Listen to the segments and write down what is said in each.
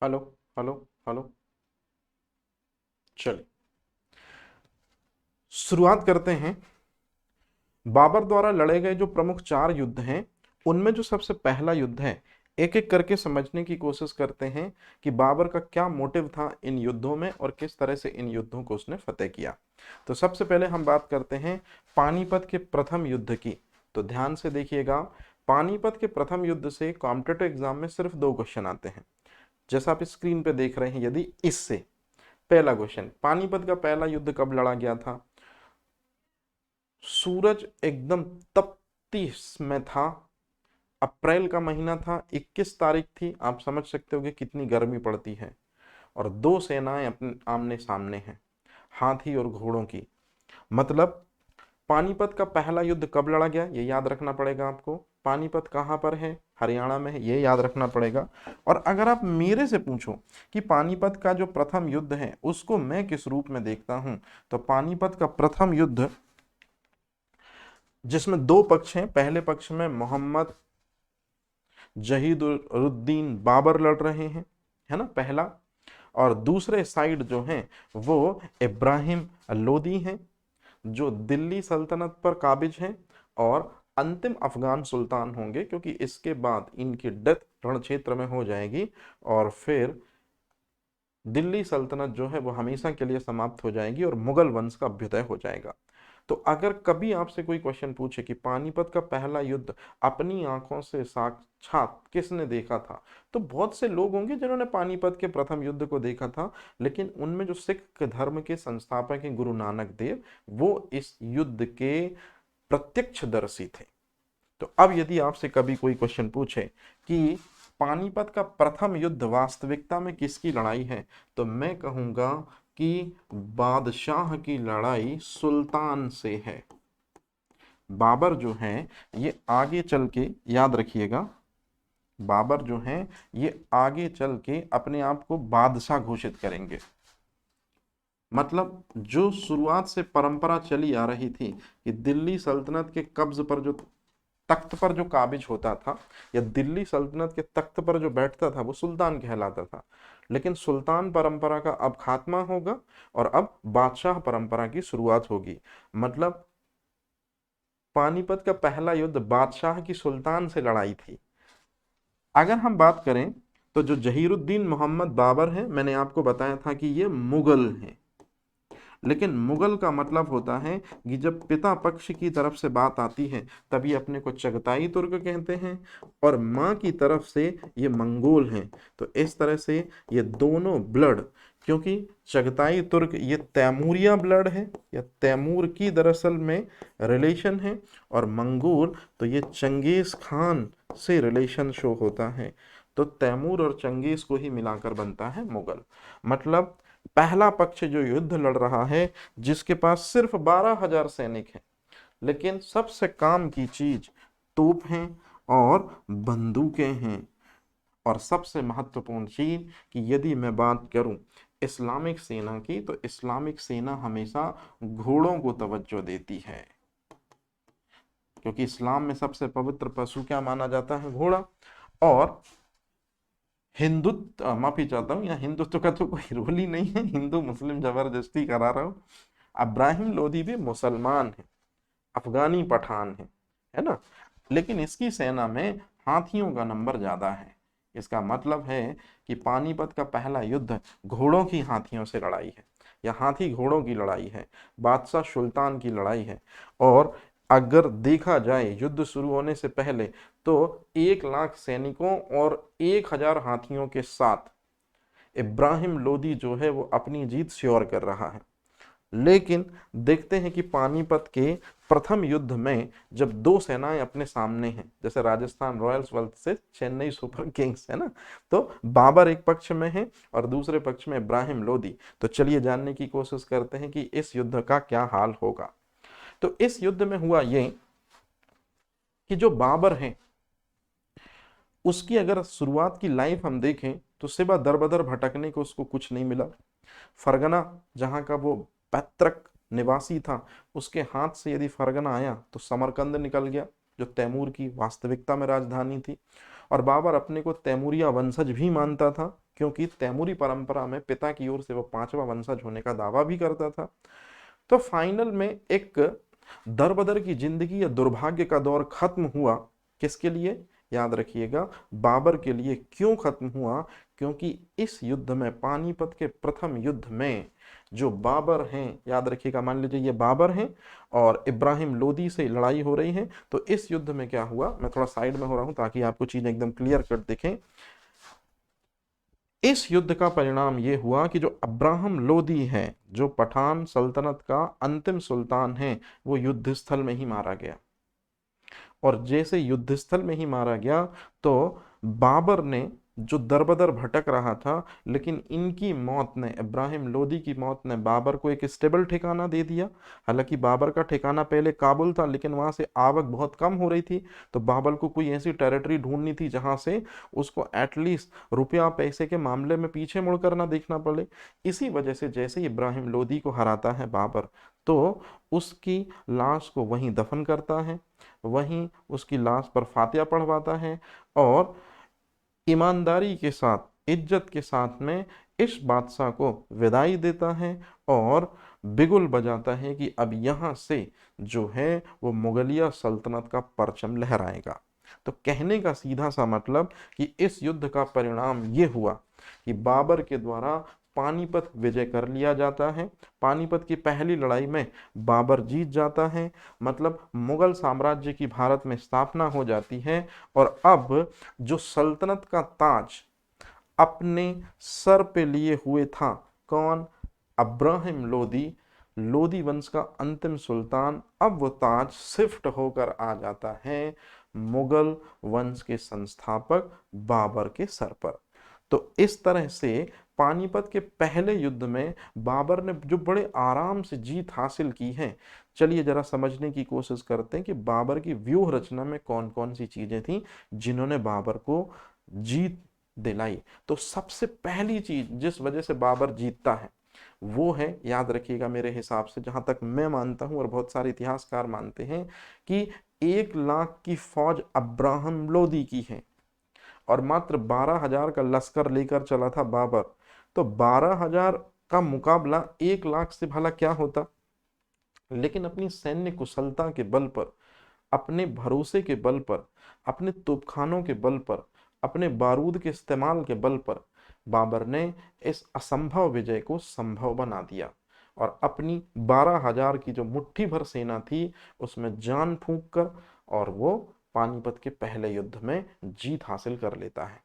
Hello. Hello. Hello. चलिए शुरुआत करते हैं। बाबर द्वारा लड़े गए जो प्रमुख 4 युद्ध हैं, उनमें जो सबसे पहला युद्ध है, एक एक करके समझने की कोशिश करते हैं कि बाबर का क्या मोटिव था इन युद्धों में और किस तरह से इन युद्धों को उसने फतेह किया। तो सबसे पहले हम बात करते हैं पानीपत के प्रथम युद्ध की। तो ध्यान से देखिएगा, पानीपत के प्रथम युद्ध से कॉम्पिटिटिव एग्जाम में सिर्फ 2 क्वेश्चन आते हैं, जैसा आप स्क्रीन पे देख रहे हैं। यदि इससे पहला क्वेश्चन, पानीपत का पहला युद्ध कब लड़ा गया था? सूरज एकदम तपती में था, अप्रैल का महीना था, 21 तारीख थी। आप समझ सकते हो कि कितनी गर्मी पड़ती है। और 2 सेनाएं अपने आमने सामने हैं, हाथी और घोड़ों की। मतलब पानीपत का पहला युद्ध कब लड़ा गया, ये याद रखना पड़ेगा आपको। पानीपत कहाँ पर है? हरियाणा में है, ये याद रखना पड़ेगा। और अगर आप मेरे से पूछो कि पानीपत का जो प्रथम युद्ध है उसको मैं किस रूप में देखता हूं, तो पानीपत का प्रथम युद्ध जिसमें 2 पक्ष हैं, पहले पक्ष में मोहम्मद जहीदुद्दीन बाबर लड़ रहे हैं, है ना, पहला। और दूसरे साइड जो हैं वो इब्राहिम लोदी हैं, जो दिल्ली सल्तनत पर काबिज हैं और अंतिम अफगान सुल्तान होंगे, क्योंकि इसके बाद इनकी डेथ रण क्षेत्र में हो जाएगी और फिर दिल्ली सल्तनत जो है वो हमेशा के लिए समाप्त हो जाएगी और मुगल वंश का अभ्युदय हो जाएगा। तो अगर कभी आपसे कोई क्वेश्चन पूछे कि पानीपत का पहला युद्ध अपनी आंखों से साक्षात किसने देखा था, तो बहुत से लोग होंगे जिन्होंने पानीपत के प्रथम युद्ध को देखा था, लेकिन उनमें जो सिख धर्म के संस्थापक हैं गुरु नानक देव, वो इस युद्ध के प्रत्यक्षदर्शी थे। तो अब यदि आपसे कभी कोई क्वेश्चन पूछे कि पानीपत का प्रथम युद्ध वास्तविकता में किसकी लड़ाई है, तो मैं कहूंगा कि बादशाह की लड़ाई सुल्तान से है। बाबर जो है ये आगे चल के, याद रखिएगा, बाबर जो है ये आगे चल के अपने आप को बादशाह घोषित करेंगे। मतलब जो शुरुआत से परंपरा चली आ रही थी कि दिल्ली सल्तनत के कब्ज पर जो तख्त पर जो काबिज होता था या दिल्ली सल्तनत के तख्त पर जो बैठता था वो सुल्तान कहलाता था, लेकिन सुल्तान परंपरा का अब खात्मा होगा और अब बादशाह परंपरा की शुरुआत होगी। मतलब पानीपत का पहला युद्ध बादशाह की सुल्तान से लड़ाई थी। अगर हम बात करें तो जो जहीरुद्दीन मोहम्मद बाबर है, मैंने आपको बताया था कि ये मुगल हैं, लेकिन मुगल का मतलब होता है कि जब पिता पक्ष की तरफ से बात आती है तभी अपने को चगताई तुर्क कहते हैं, और माँ की तरफ से ये मंगोल हैं। तो इस तरह से ये दोनों ब्लड, क्योंकि चगताई तुर्क ये तैमूरिया ब्लड है या तैमूर की दरअसल में रिलेशन है, और मंगोल तो ये चंगेज खान से रिलेशन शो होता है। तो तैमूर और चंगेज को ही मिलाकर बनता है मुगल। मतलब पहला पक्ष जो युद्ध लड़ रहा है, जिसके पास सिर्फ 12,000 सैनिक हैं, लेकिन सबसे काम की चीज तोप हैं और बंदूकें हैं। और सबसे महत्वपूर्ण चीज कि यदि मैं बात करूं इस्लामिक सेना की, तो इस्लामिक सेना हमेशा घोड़ों को तवज्जो देती है, क्योंकि इस्लाम में सबसे पवित्र पशु क्या माना जाता है? घोड़ा। और हिंदुत्व, माफी चाहता हूँ, यहाँ हिंदुत्व का तो कोई रोल ही नहीं है, हिंदू मुस्लिम जबरदस्ती करा रहा हूँ। अब्राहिम लोदी भी मुसलमान है, अफगानी पठान है ना, लेकिन इसकी सेना में हाथियों का नंबर ज्यादा है। इसका मतलब है कि पानीपत का पहला युद्ध घोड़ों की हाथियों से लड़ाई है, या हाथी घोड़ों की लड़ाई है, बादशाह सुल्तान की लड़ाई है। और अगर देखा जाए युद्ध शुरू होने से पहले, तो 1 लाख सैनिकों और 1,000 हाथियों के साथ इब्राहिम लोदी जो है वो अपनी जीत श्योर कर रहा है। लेकिन देखते हैं कि पानीपत के प्रथम युद्ध में जब 2 सेनाएं अपने सामने हैं, जैसे Rajasthan Royals versus Chennai super Kings, है ना, तो बाबर एक पक्ष में है और दूसरे पक्ष में इब्राहिम लोदी। तो चलिए जानने की कोशिश करते हैं कि इस युद्ध का क्या हाल होगा। तो इस युद्ध में हुआ ये कि जो बाबर है उसकी अगर शुरुआत की लाइफ हम देखें तो सिवा दर बदर भटकने को उसको कुछ नहीं मिला। फरगना जहाँ का वो पैतृक निवासी था, उसके हाथ से यदि फरगना आया तो समरकंद निकल गया, जो तैमूर की वास्तविकता में राजधानी थी। और बाबर अपने को तैमूरिया वंशज भी मानता था, क्योंकि तैमूरी परंपरा में पिता की ओर से वो 5वां वंशज होने का दावा भी करता था। तो फाइनल में एक दरबदर की जिंदगी या दुर्भाग्य का दौर खत्म हुआ। किसके लिए? याद रखिएगा, बाबर के लिए। क्यों खत्म हुआ? क्योंकि इस युद्ध में, पानीपत के प्रथम युद्ध में, जो बाबर हैं, याद रखिएगा, मान लीजिए ये बाबर हैं और इब्राहिम लोदी से लड़ाई हो रही है। तो इस युद्ध में क्या हुआ, मैं थोड़ा साइड में हो रहा हूं ताकि आपको चीजें एकदम क्लियर कट दिखें। इस युद्ध का परिणाम यह हुआ कि जो अब्राहम लोदी है, जो पठान सल्तनत का अंतिम सुल्तान है, वो युद्ध स्थल में ही मारा गया। और जैसे युद्ध स्थल में ही मारा गया तो बाबर ने, जो दरबदर भटक रहा था, लेकिन इनकी मौत ने, इब्राहिम लोदी की मौत ने बाबर को एक स्टेबल ठिकाना दे दिया। हालांकि बाबर का ठिकाना पहले काबुल था, लेकिन वहां से आवक बहुत कम हो रही थी। तो बाबर को कोई ऐसी टेरिटरी ढूंढनी थी जहां से उसको एटलीस्ट रुपया पैसे के मामले में पीछे मुड़कर ना देखना पड़े। इसी वजह से जैसे ही इब्राहिम लोदी को हराता है बाबर, तो उसकी लाश को वहीं दफन करता है, वहीं उसकी लाश पर फातिया पढ़वाता है और ईमानदारी के साथ, इज्जत के साथ में इस बादशाह को विदाई देता है और बिगुल बजाता है कि अब यहां से जो है वो मुगलिया सल्तनत का परचम लहराएगा। तो कहने का सीधा सा मतलब कि इस युद्ध का परिणाम ये हुआ कि बाबर के द्वारा पानीपत विजय कर लिया जाता है। पानीपत की पहली लड़ाई में बाबर जीत जाता है, मतलब मुगल साम्राज्य की भारत में स्थापना हो जाती है। और अब जो सल्तनत का ताज अपने सर पे लिए हुए था, कौन? अब्राहिम लोदी, लोदी वंश का अंतिम सुल्तान, अब वो ताज शिफ्ट होकर आ जाता है मुगल वंश के संस्थापक बाबर के सर पर। तो इस तरह से पानीपत के पहले युद्ध में बाबर ने जो बड़े आराम से जीत हासिल की है, चलिए जरा समझने की कोशिश करते हैं कि बाबर की व्यूह रचना में कौन कौन सी चीजें थी जिन्होंने बाबर को जीत दिलाई। तो सबसे पहली चीज जिस वजह से बाबर जीतता है वो है, याद रखिएगा, मेरे हिसाब से, जहां तक मैं मानता हूं और बहुत सारे इतिहासकार मानते हैं, कि 1 लाख की फौज अब्राहम लोदी की है और मात्र 12,000 का लश्कर लेकर चला था बाबर। तो 12,000 का मुकाबला 1 लाख से भला क्या होता? लेकिन अपनी सैन्य कुशलता के बल पर, अपने भरोसे के बल पर, अपने तोपखानों के बल पर, अपने बारूद के इस्तेमाल के बल पर बाबर ने इस असंभव विजय को संभव बना दिया और अपनी 12,000 की जो मुट्ठी भर सेना थी उसमें जान फूंक कर और वो पानीपत के पहले युद्ध में जीत हासिल कर लेता है।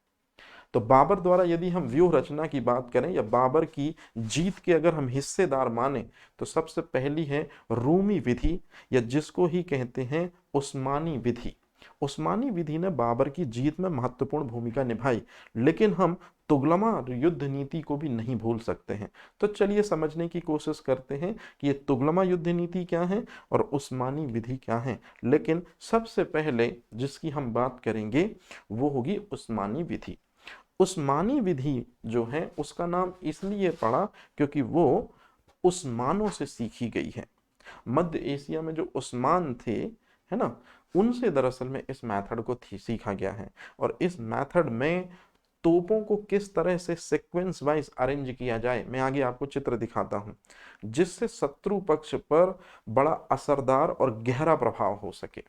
तो बाबर द्वारा यदि हम व्यूह रचना की बात करें या बाबर की जीत के अगर हम हिस्सेदार माने, तो सबसे पहली है रूमी विधि, या जिसको ही कहते हैं उस्मानी विधि। उस्मानी विधि ने बाबर की जीत में महत्वपूर्ण भूमिका निभाई, लेकिन हम तुगलमा युद्ध नीति को भी नहीं भूल सकते हैं। तो चलिए समझने की कोशिश करते हैं कि ये तुगलमा युद्ध नीति क्या है और उस्मानी विधि क्या है। लेकिन सबसे पहले जिसकी हम बात करेंगे वो होगी उस्मानी विधि। उस्मानी विधि जो है उसका नाम इसलिए पड़ा क्योंकि वो उस्मानों से सीखी गई है। मध्य एशिया में जो उस्मान थे, है ना, उनसे दरअसल में इस मेथड को सीखा गया है। और इस मेथड में तोपों को किस तरह से सीक्वेंस वाइज अरेंज किया जाए, मैं आगे आपको चित्र दिखाता हूं, जिससे शत्रु पक्ष पर बड़ा असरदार और गहरा प्रभाव हो सके।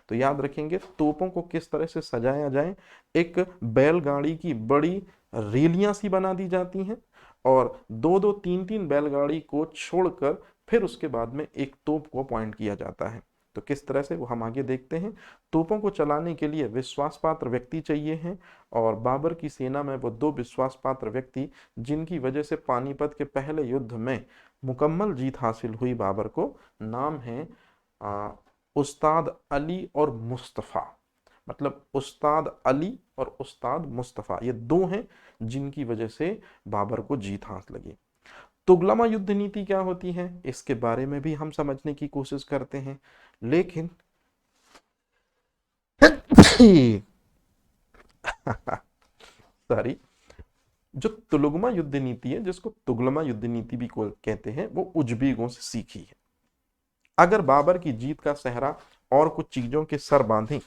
तो याद रखेंगे तोपों को किस तरह से सजाया जाए। एक बैलगाड़ी की बड़ी रेलियां सी बना दी जाती हैं और दो दो तीन तीन बैलगाड़ी को छोड़कर फिर उसके बाद में एक तोप को पॉइंट किया जाता है। तो किस तरह से वो हम आगे देखते हैं। तोपों को चलाने के लिए विश्वास पात्र व्यक्ति चाहिए हैं और बाबर की सेना में वो 2 विश्वास पात्र व्यक्ति, जिनकी वजह से पानीपत के पहले युद्ध में मुकम्मल जीत हासिल हुई बाबर को, नाम है उस्ताद अली और मुस्तफ़ा। मतलब उस्ताद अली और उस्ताद मुस्तफ़ा, ये 2 हैं जिनकी वजह से बाबर को जीत हासिल लगी। तुगलमा युद्ध नीति क्या होती है इसके बारे में भी हम समझने की कोशिश करते हैं, लेकिन सॉरी, जो तुगलमा युद्ध नीति है, जिसको तुगलमा युद्ध नीति भी कहते हैं, वो उज्बेकों से सीखी है। अगर बाबर की जीत का सेहरा और कुछ चीजों के सर बांधें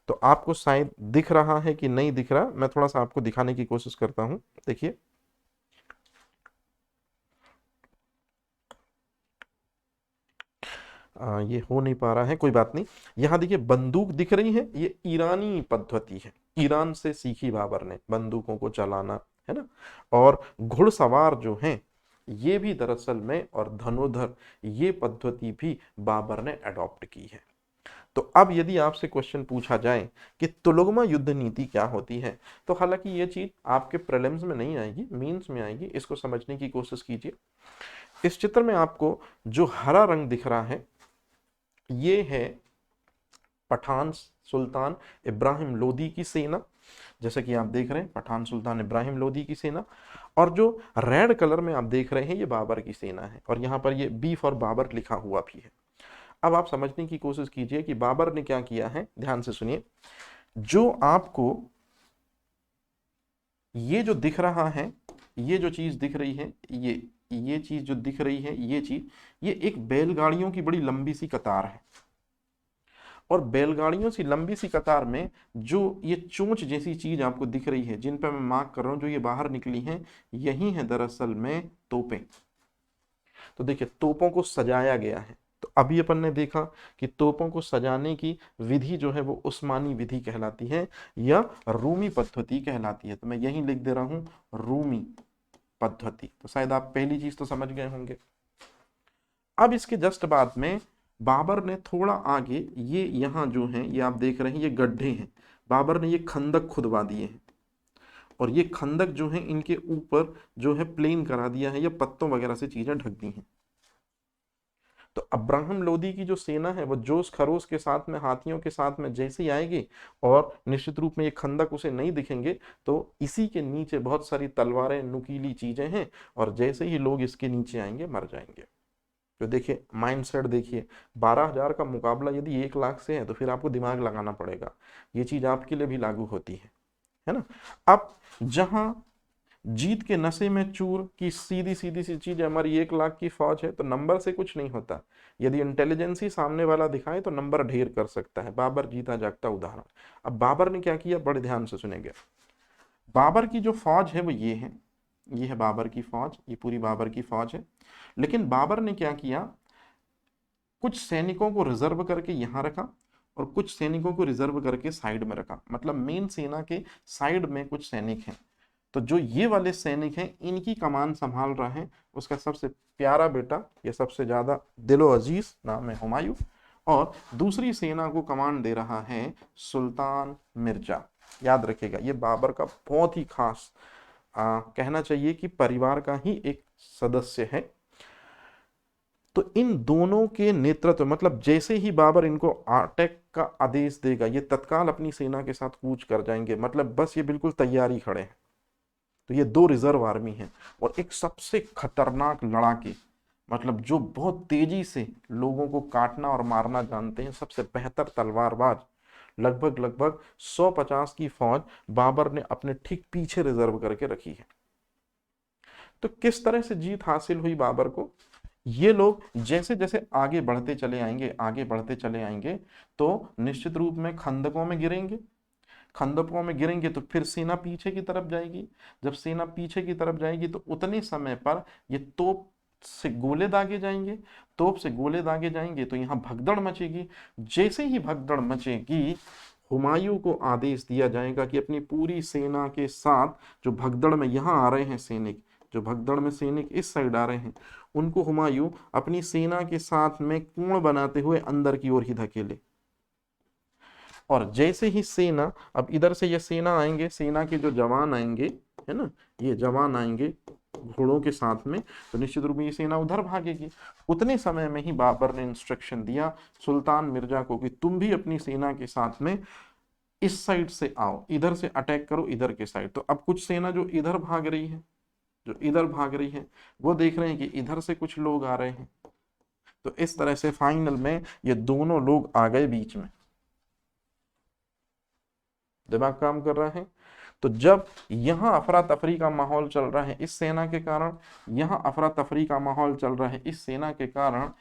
तो आपको शायद दिख रहा है कि नहीं दिख रहा, मैं थोड़ा सा आपको दिखाने की कोशिश करता हूं। देखिए, ये हो नहीं पा रहा है, कोई बात नहीं। यहां देखिए बंदूक दिख रही है, ये ईरानी पद्धति है, ईरान से सीखी बाबर ने बंदूकों को चलाना, है ना। और घुड़सवार जो हैं ये भी दरअसल में, और धनुर्धर, ये पद्धति भी बाबर ने अडॉप्ट की है। तो अब यदि आपसे क्वेश्चन पूछा जाए कि तुलुगमा युद्ध नीति क्या होती है, तो हालांकि ये चीज आपके प्रीलिम्स में नहीं आएगी, मेंस में आएगी, इसको समझने की कोशिश कीजिए। इस चित्र में आपको जो हरा रंग दिख रहा है ये है पठान सुल्तान इब्राहिम लोदी की सेना, जैसे कि आप देख रहे हैं पठान सुल्तान इब्राहिम लोदी की सेना। और जो रेड कलर में आप देख रहे हैं ये बाबर की सेना है, और यहाँ पर ये बी फॉर बाबर लिखा हुआ भी है। अब आप समझने की कोशिश कीजिए कि बाबर ने क्या किया है, ध्यान से सुनिए। जो आपको ये जो दिख रहा है, ये जो चीज दिख रही है, ये चीज जो दिख रही है, ये चीज, ये एक बैलगाड़ियों की बड़ी लंबी सी कतार है। और बैलगाड़ियों सी लंबी सी कतार में जो ये चोंच जैसी चीज आपको दिख रही है, जिन पर मैं मार्क कर रहा हूं, जो ये बाहर निकली हैं, यही है दरअसल में तोपें। तो देखिए तोपों को सजाया गया है। तो अभी अपन ने देखा कि तोपों को सजाने की विधि जो है वो उस्मानी विधि कहलाती है या रूमी पद्धति कहलाती है। तो मैं यही लिख दे रहा हूं, रूमी पद्धति। तो शायद आप पहली चीज तो समझ गए होंगे। अब इसके जस्ट बाद में बाबर ने थोड़ा आगे, ये यहाँ जो है ये आप देख रहे हैं, ये गड्ढे हैं, बाबर ने ये खंदक खुदवा दिए हैं। और ये खंदक जो है इनके ऊपर जो है प्लेन करा दिया है, या पत्तों वगैरह से चीजें ढक दी हैं। तो अब्राहम लोदी की जो सेना है वो जोश खरोश के साथ में, हाथियों के साथ में जैसे ही आएगी, और निश्चित रूप में ये खंदक उसे नहीं दिखेंगे, तो इसी के नीचे बहुत सारी तलवारें, नुकीली चीजें हैं, और जैसे ही लोग इसके नीचे आएंगे मर जाएंगे। तो देखिए माइंड सेट देखिए, 12,000 का मुकाबला यदि 1 लाख से है तो फिर आपको दिमाग लगाना पड़ेगा। ये चीज आपके लिए भी लागू होती है ना। अब जहां जीत के नशे में चूर की सीधी सीधी सी चीज हमारी 1 लाख की फौज है, तो नंबर से कुछ नहीं होता। यदि इंटेलिजेंस ही सामने वाला दिखाए तो नंबर ढेर कर सकता है। बाबर जीता जागता उदाहरण। अब बाबर ने क्या किया, बड़े ध्यान से सुनेंगे। बाबर की जो फौज है वो ये है, ये है बाबर की फौज, ये पूरी बाबर की फौज है। लेकिन बाबर ने क्या किया, कुछ सैनिकों को रिजर्व करके यहां रखा, और कुछ सैनिकों को रिजर्व करके साइड में रखा। मतलब मेन सेना के साइड में कुछ सैनिक हैं। तो जो ये वाले सैनिक हैं इनकी कमान संभाल रहा है उसका सबसे प्यारा बेटा, ये सबसे ज्यादा दिलो अजीज, नाम है हुमायूं। और दूसरी सेना को कमान दे रहा है सुल्तान मिर्जा। याद रखिएगा ये बाबर का बहुत ही खास, कहना चाहिए कि परिवार का ही एक सदस्य है। तो इन दोनों के नेतृत्व, मतलब जैसे ही बाबर इनको अटैक का आदेश देगा, ये तत्काल अपनी सेना के साथ कूच कर जाएंगे। मतलब बस ये बिल्कुल तैयारी खड़े हैं। तो ये 2 रिजर्व आर्मी हैं, और एक सबसे खतरनाक लड़ाके, मतलब जो बहुत तेजी से लोगों को काटना और मारना जानते हैं, सबसे बेहतर तलवारबाज, लगभग लगभग 150 की फौज बाबर ने अपने ठीक पीछे रिजर्व करके रखी है। तो किस तरह से जीत हासिल हुई बाबर को, ये लोग जैसे जैसे आगे बढ़ते चले आएंगे, आगे बढ़ते चले आएंगे, तो निश्चित रूप में खंदकों में गिरेंगे। खंदकों में गिरेंगे तो फिर सेना पीछे की तरफ जाएगी। जब सेना पीछे की तरफ जाएगी तो उतने समय पर ये तोप से गोले दागे जाएंगे। तोप से गोले दागे जाएंगे तो यहाँ भगदड़ मचेगी। जैसे ही भगदड़ मचेगी, हुमायूं को आदेश दिया जाएगा कि अपनी पूरी सेना के साथ, जो भगदड़ में यहाँ आ रहे हैं सैनिक, जो भगदड़ में सैनिक इस साइड आ रहे हैं, उनको हुमायूं अपनी सेना के साथ में कोण बनाते हुए अंदर की ओर ही धकेले। और जैसे ही सेना, अब इधर से ये सेना आएंगे, सेना के जो जवान आएंगे, है ना, ये जवान आएंगे घोड़ों के साथ में, तो निश्चित रूप में ये सेना उधर भागेगी। उतने समय में ही बाबर ने इंस्ट्रक्शन दिया सुल्तान मिर्जा को कि तुम भी अपनी सेना के साथ में इस साइड से आओ, इधर से अटैक करो, इधर के साइड। तो अब कुछ सेना जो इधर भाग रही है, जो इधर भाग रही है, वो देख रहे हैं कि इधर से कुछ लोग आ रहे हैं। तो इस तरह से फाइनल में ये दोनों लोग आ गए बीच में। दिमाग काम कर रहा है। तो जब यहां अफरा तफरी का माहौल चल रहा है इस सेना के कारण, यहां अफरा तफरी का माहौल चल रहा है इस सेना के कारण,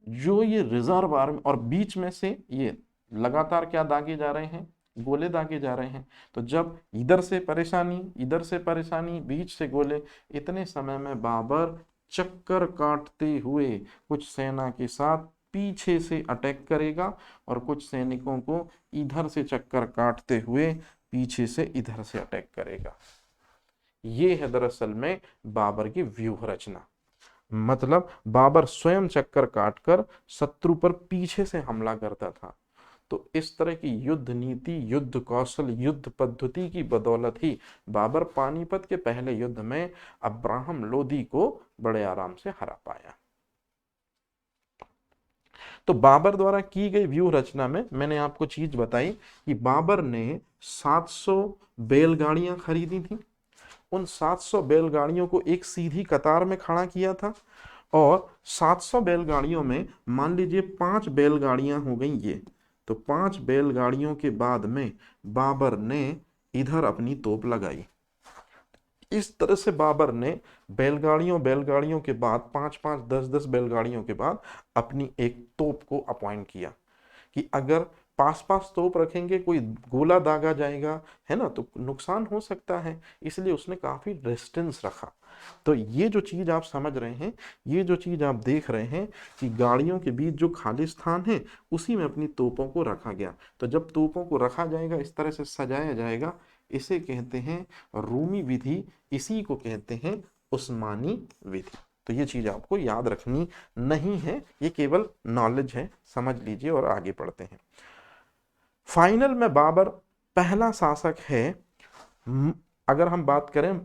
जो ये रिजर्व आर्मी, और बीच में से ये लगातार क्या दागे जा रहे हैं, गोले दागे जा रहे हैं। तो जब इधर से परेशानी, इधर से परेशानी, बीच से गोले, इतने समय में बाबर चक्कर काटते हुए कुछ सेना के साथ पीछे से अटैक करेगा और कुछ सैनिकों को इधर से चक्कर काटते हुए पीछे से इधर से अटैक करेगा। ये है दरअसल में बाबर की व्यूह रचना। मतलब बाबर स्वयं चक्कर काटकर शत्रु पर पीछे से हमला करता था। तो इस तरह की युद्ध नीति, युद्ध कौशल, युद्ध पद्धति की बदौलत ही बाबर पानीपत के पहले युद्ध में अब्राहम लोदी को बड़े आराम से हरा पाया। तो बाबर द्वारा की गई व्यूह रचना में मैंने आपको चीज बताई कि बाबर ने 700 बैलगाड़ियां खरीदी थी। उन 700 बैलगाड़ियों को एक सीधी कतार में खड़ा किया था और 700 बैलगाड़ियों में मान लीजिए 5 बैलगाड़ियां हो गई ये, तो 5 बैलगाड़ियों के बाद में बाबर ने इधर अपनी तोप लगाई। इस तरह से बाबर ने बैलगाड़ियों के बाद 5-5, 10-10 बैलगाड़ियों के बाद अपनी एक तोप को अपॉइंट किया कि अगर पास पास तोप रखेंगे कोई गोला दागा जाएगा, है ना, तो नुकसान हो सकता है। इसलिए उसने काफी डिस्टेंस रखा। तो ये जो चीज आप समझ रहे हैं, ये जो चीज आप देख रहे हैं कि गाड़ियों के बीच जो खाली स्थान है उसी में अपनी तोपों को रखा गया। तो जब तोपों को रखा जाएगा, इस तरह से सजाया जाएगा, इसे कहते हैं रूमी विधि, इसी को कहते हैं उस्मानी विधि। तो ये चीज आपको याद रखनी नहीं है, ये केवल नॉलेज है, समझ लीजिए और आगे पढ़ते हैं। फाइनल में बाबर पहला शासक है, अगर हम बात करें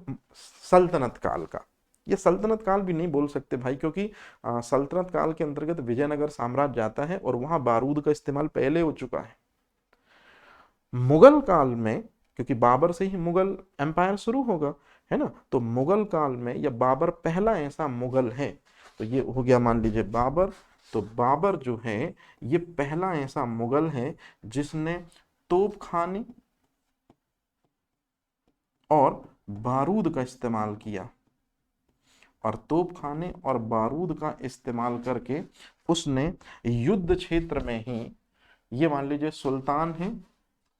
सल्तनत काल का, ये सल्तनत काल भी नहीं बोल सकते भाई, क्योंकि सल्तनत काल के अंतर्गत विजयनगर साम्राज्य आता है और वहां बारूद का इस्तेमाल पहले हो चुका है। मुगल काल में, क्योंकि बाबर से ही मुगल एम्पायर शुरू होगा, है ना, तो मुगल काल में या बाबर पहला ऐसा मुगल है। तो ये हो गया मान लीजिए बाबर। तो बाबर जो है ये पहला ऐसा मुगल है जिसने तोपखाने और बारूद का इस्तेमाल किया, और तोपखाने और बारूद का इस्तेमाल करके उसने युद्ध क्षेत्र में ही, ये मान लीजिए सुल्तान है,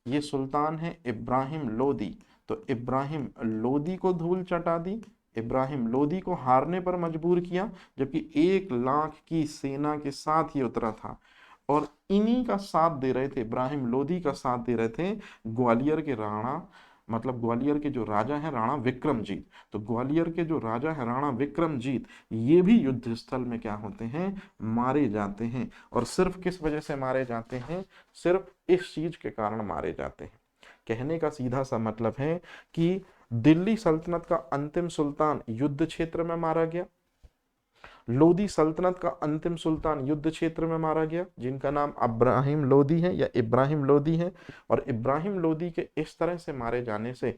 ये सुल्तान है इब्राहिम लोदी, तो इब्राहिम लोदी को धूल चटा दी, इब्राहिम लोदी को हारने पर मजबूर किया, जबकि 1 लाख की सेना के साथ ही उतरा था। और इन्हीं का साथ दे रहे थे, इब्राहिम लोदी का साथ दे रहे थे ग्वालियर के राणा, मतलब ग्वालियर के जो राजा है राणा विक्रमजीत। तो ग्वालियर के जो राजा है राणा विक्रमजीत, ये भी युद्ध स्थल में क्या होते हैं, मारे जाते हैं। और सिर्फ किस वजह से मारे जाते हैं, सिर्फ इस चीज के कारण मारे जाते हैं। कहने का सीधा सा मतलब है कि दिल्ली सल्तनत का अंतिम सुल्तान युद्ध क्षेत्र में मारा गया, लोदी सल्तनत का अंतिम सुल्तान युद्ध क्षेत्र में मारा गया, जिनका नाम इब्राहिम लोदी है या इब्राहिम लोदी है। और इब्राहिम लोदी के इस तरह से मारे जाने से,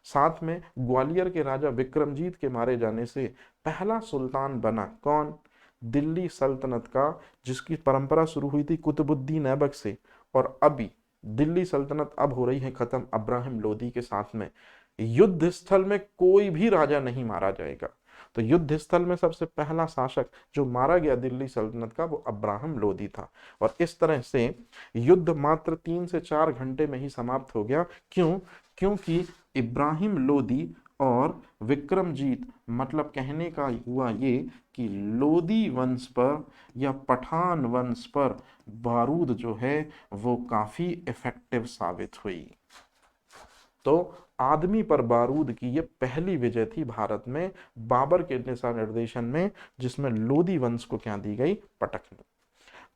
साथ में ग्वालियर के राजा विक्रमजीत के मारे जाने से पहला सुल्तान बना कौन, दिल्ली सल्तनत का, जिसकी परंपरा शुरू हुई थी कुतुबुद्दीन ऐबक से। और अभी दिल्ली सल्तनत अब हो रही है खत्म इब्राहिम लोदी के साथ में। युद्ध स्थल में कोई भी राजा नहीं मारा जाएगा। तो युद्ध स्थल में सबसे पहला शासक जो मारा गया दिल्ली सल्तनत का, वो इब्राहिम लोदी था। और इस तरह से युद्ध मात्र 3 से 4 घंटे में ही समाप्त हो गया। क्यों? क्योंकि इब्राहिम लोदी और विक्रमजीत, मतलब कहने का हुआ ये कि लोदी वंश पर या पठान वंश पर बारूद जो है वो काफी इफेक्टिव साबित हुई। तो आदमी पर बारूद की ये पहली विजय थी भारत में बाबर के दिशा निर्देशन में, जिसमें लोदी वंश को क्या दी गई, पटकनी।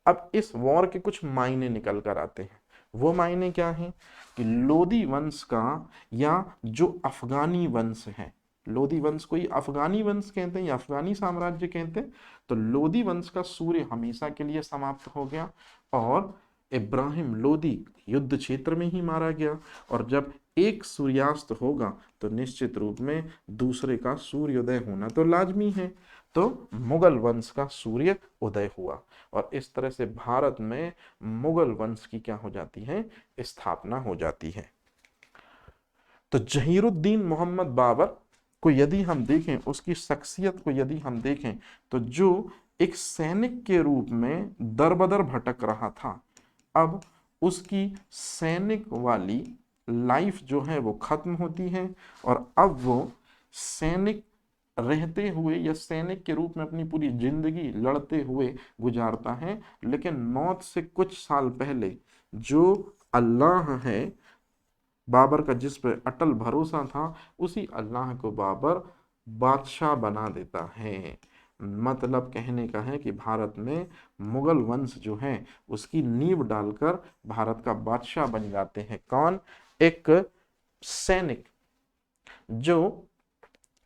अब इस वॉर के कुछ मायने निकल कर आते हैं। वो मायने क्या हैं कि लोदी वंश का या जो अफगानी वंश है, लोदी वंश को ही अफगानी वंश कहते हैं या अफगानी साम्राज्य कहते हैं। तो लोदी वंश का सूर्य हमेशा के लिए समाप्त हो गया और इब्राहिम लोदी युद्ध क्षेत्र में ही मारा गया। और जब एक सूर्यास्त होगा तो निश्चित रूप में दूसरे का सूर्योदय होना तो लाजमी है। तो मुगल वंश का सूर्य उदय हुआ और इस तरह से भारत में मुगल वंश की क्या हो जाती है, स्थापना हो जाती है। तो जहीरुद्दीन मोहम्मद बाबर को यदि हम देखें, उसकी शख्सियत को यदि हम देखें, तो जो एक सैनिक के रूप में दरबदर भटक रहा था, अब उसकी सैनिक वाली लाइफ जो है वो खत्म होती है और अब वो सैनिक रहते हुए या सैनिक के रूप में अपनी पूरी जिंदगी लड़ते हुए गुजारता है। लेकिन मौत से कुछ साल पहले जो अल्लाह है, बाबर का जिस पर अटल भरोसा था, उसी अल्लाह को बाबर बादशाह बना देता है। मतलब कहने का है कि भारत में मुगल वंश जो है उसकी नींव डालकर भारत का बादशाह बन जाते हैं। कौन? एक सैनिक जो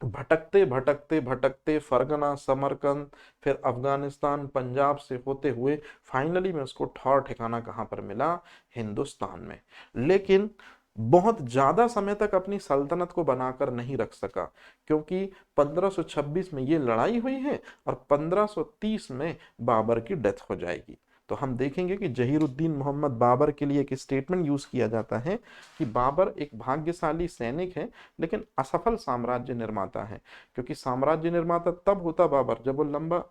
भटकते भटकते भटकते फरगना, समरकंद, फिर अफगानिस्तान, पंजाब से होते हुए फाइनली में उसको ठौर ठिकाना कहाँ पर मिला? हिंदुस्तान में। लेकिन बहुत ज्यादा समय तक अपनी सल्तनत को बनाकर नहीं रख सका, क्योंकि 1526 में ये लड़ाई हुई है और 1530 में बाबर की डेथ हो जाएगी। तो हम देखेंगे कि जहीरुद्दीन मोहम्मद बाबर के लिए एक स्टेटमेंट यूज किया जाता है कि बाबर एक भाग्यशाली सैनिक है लेकिन असफल साम्राज्य निर्माता है। क्योंकि साम्राज्य निर्माता तब होता बाबर जब वो लंबा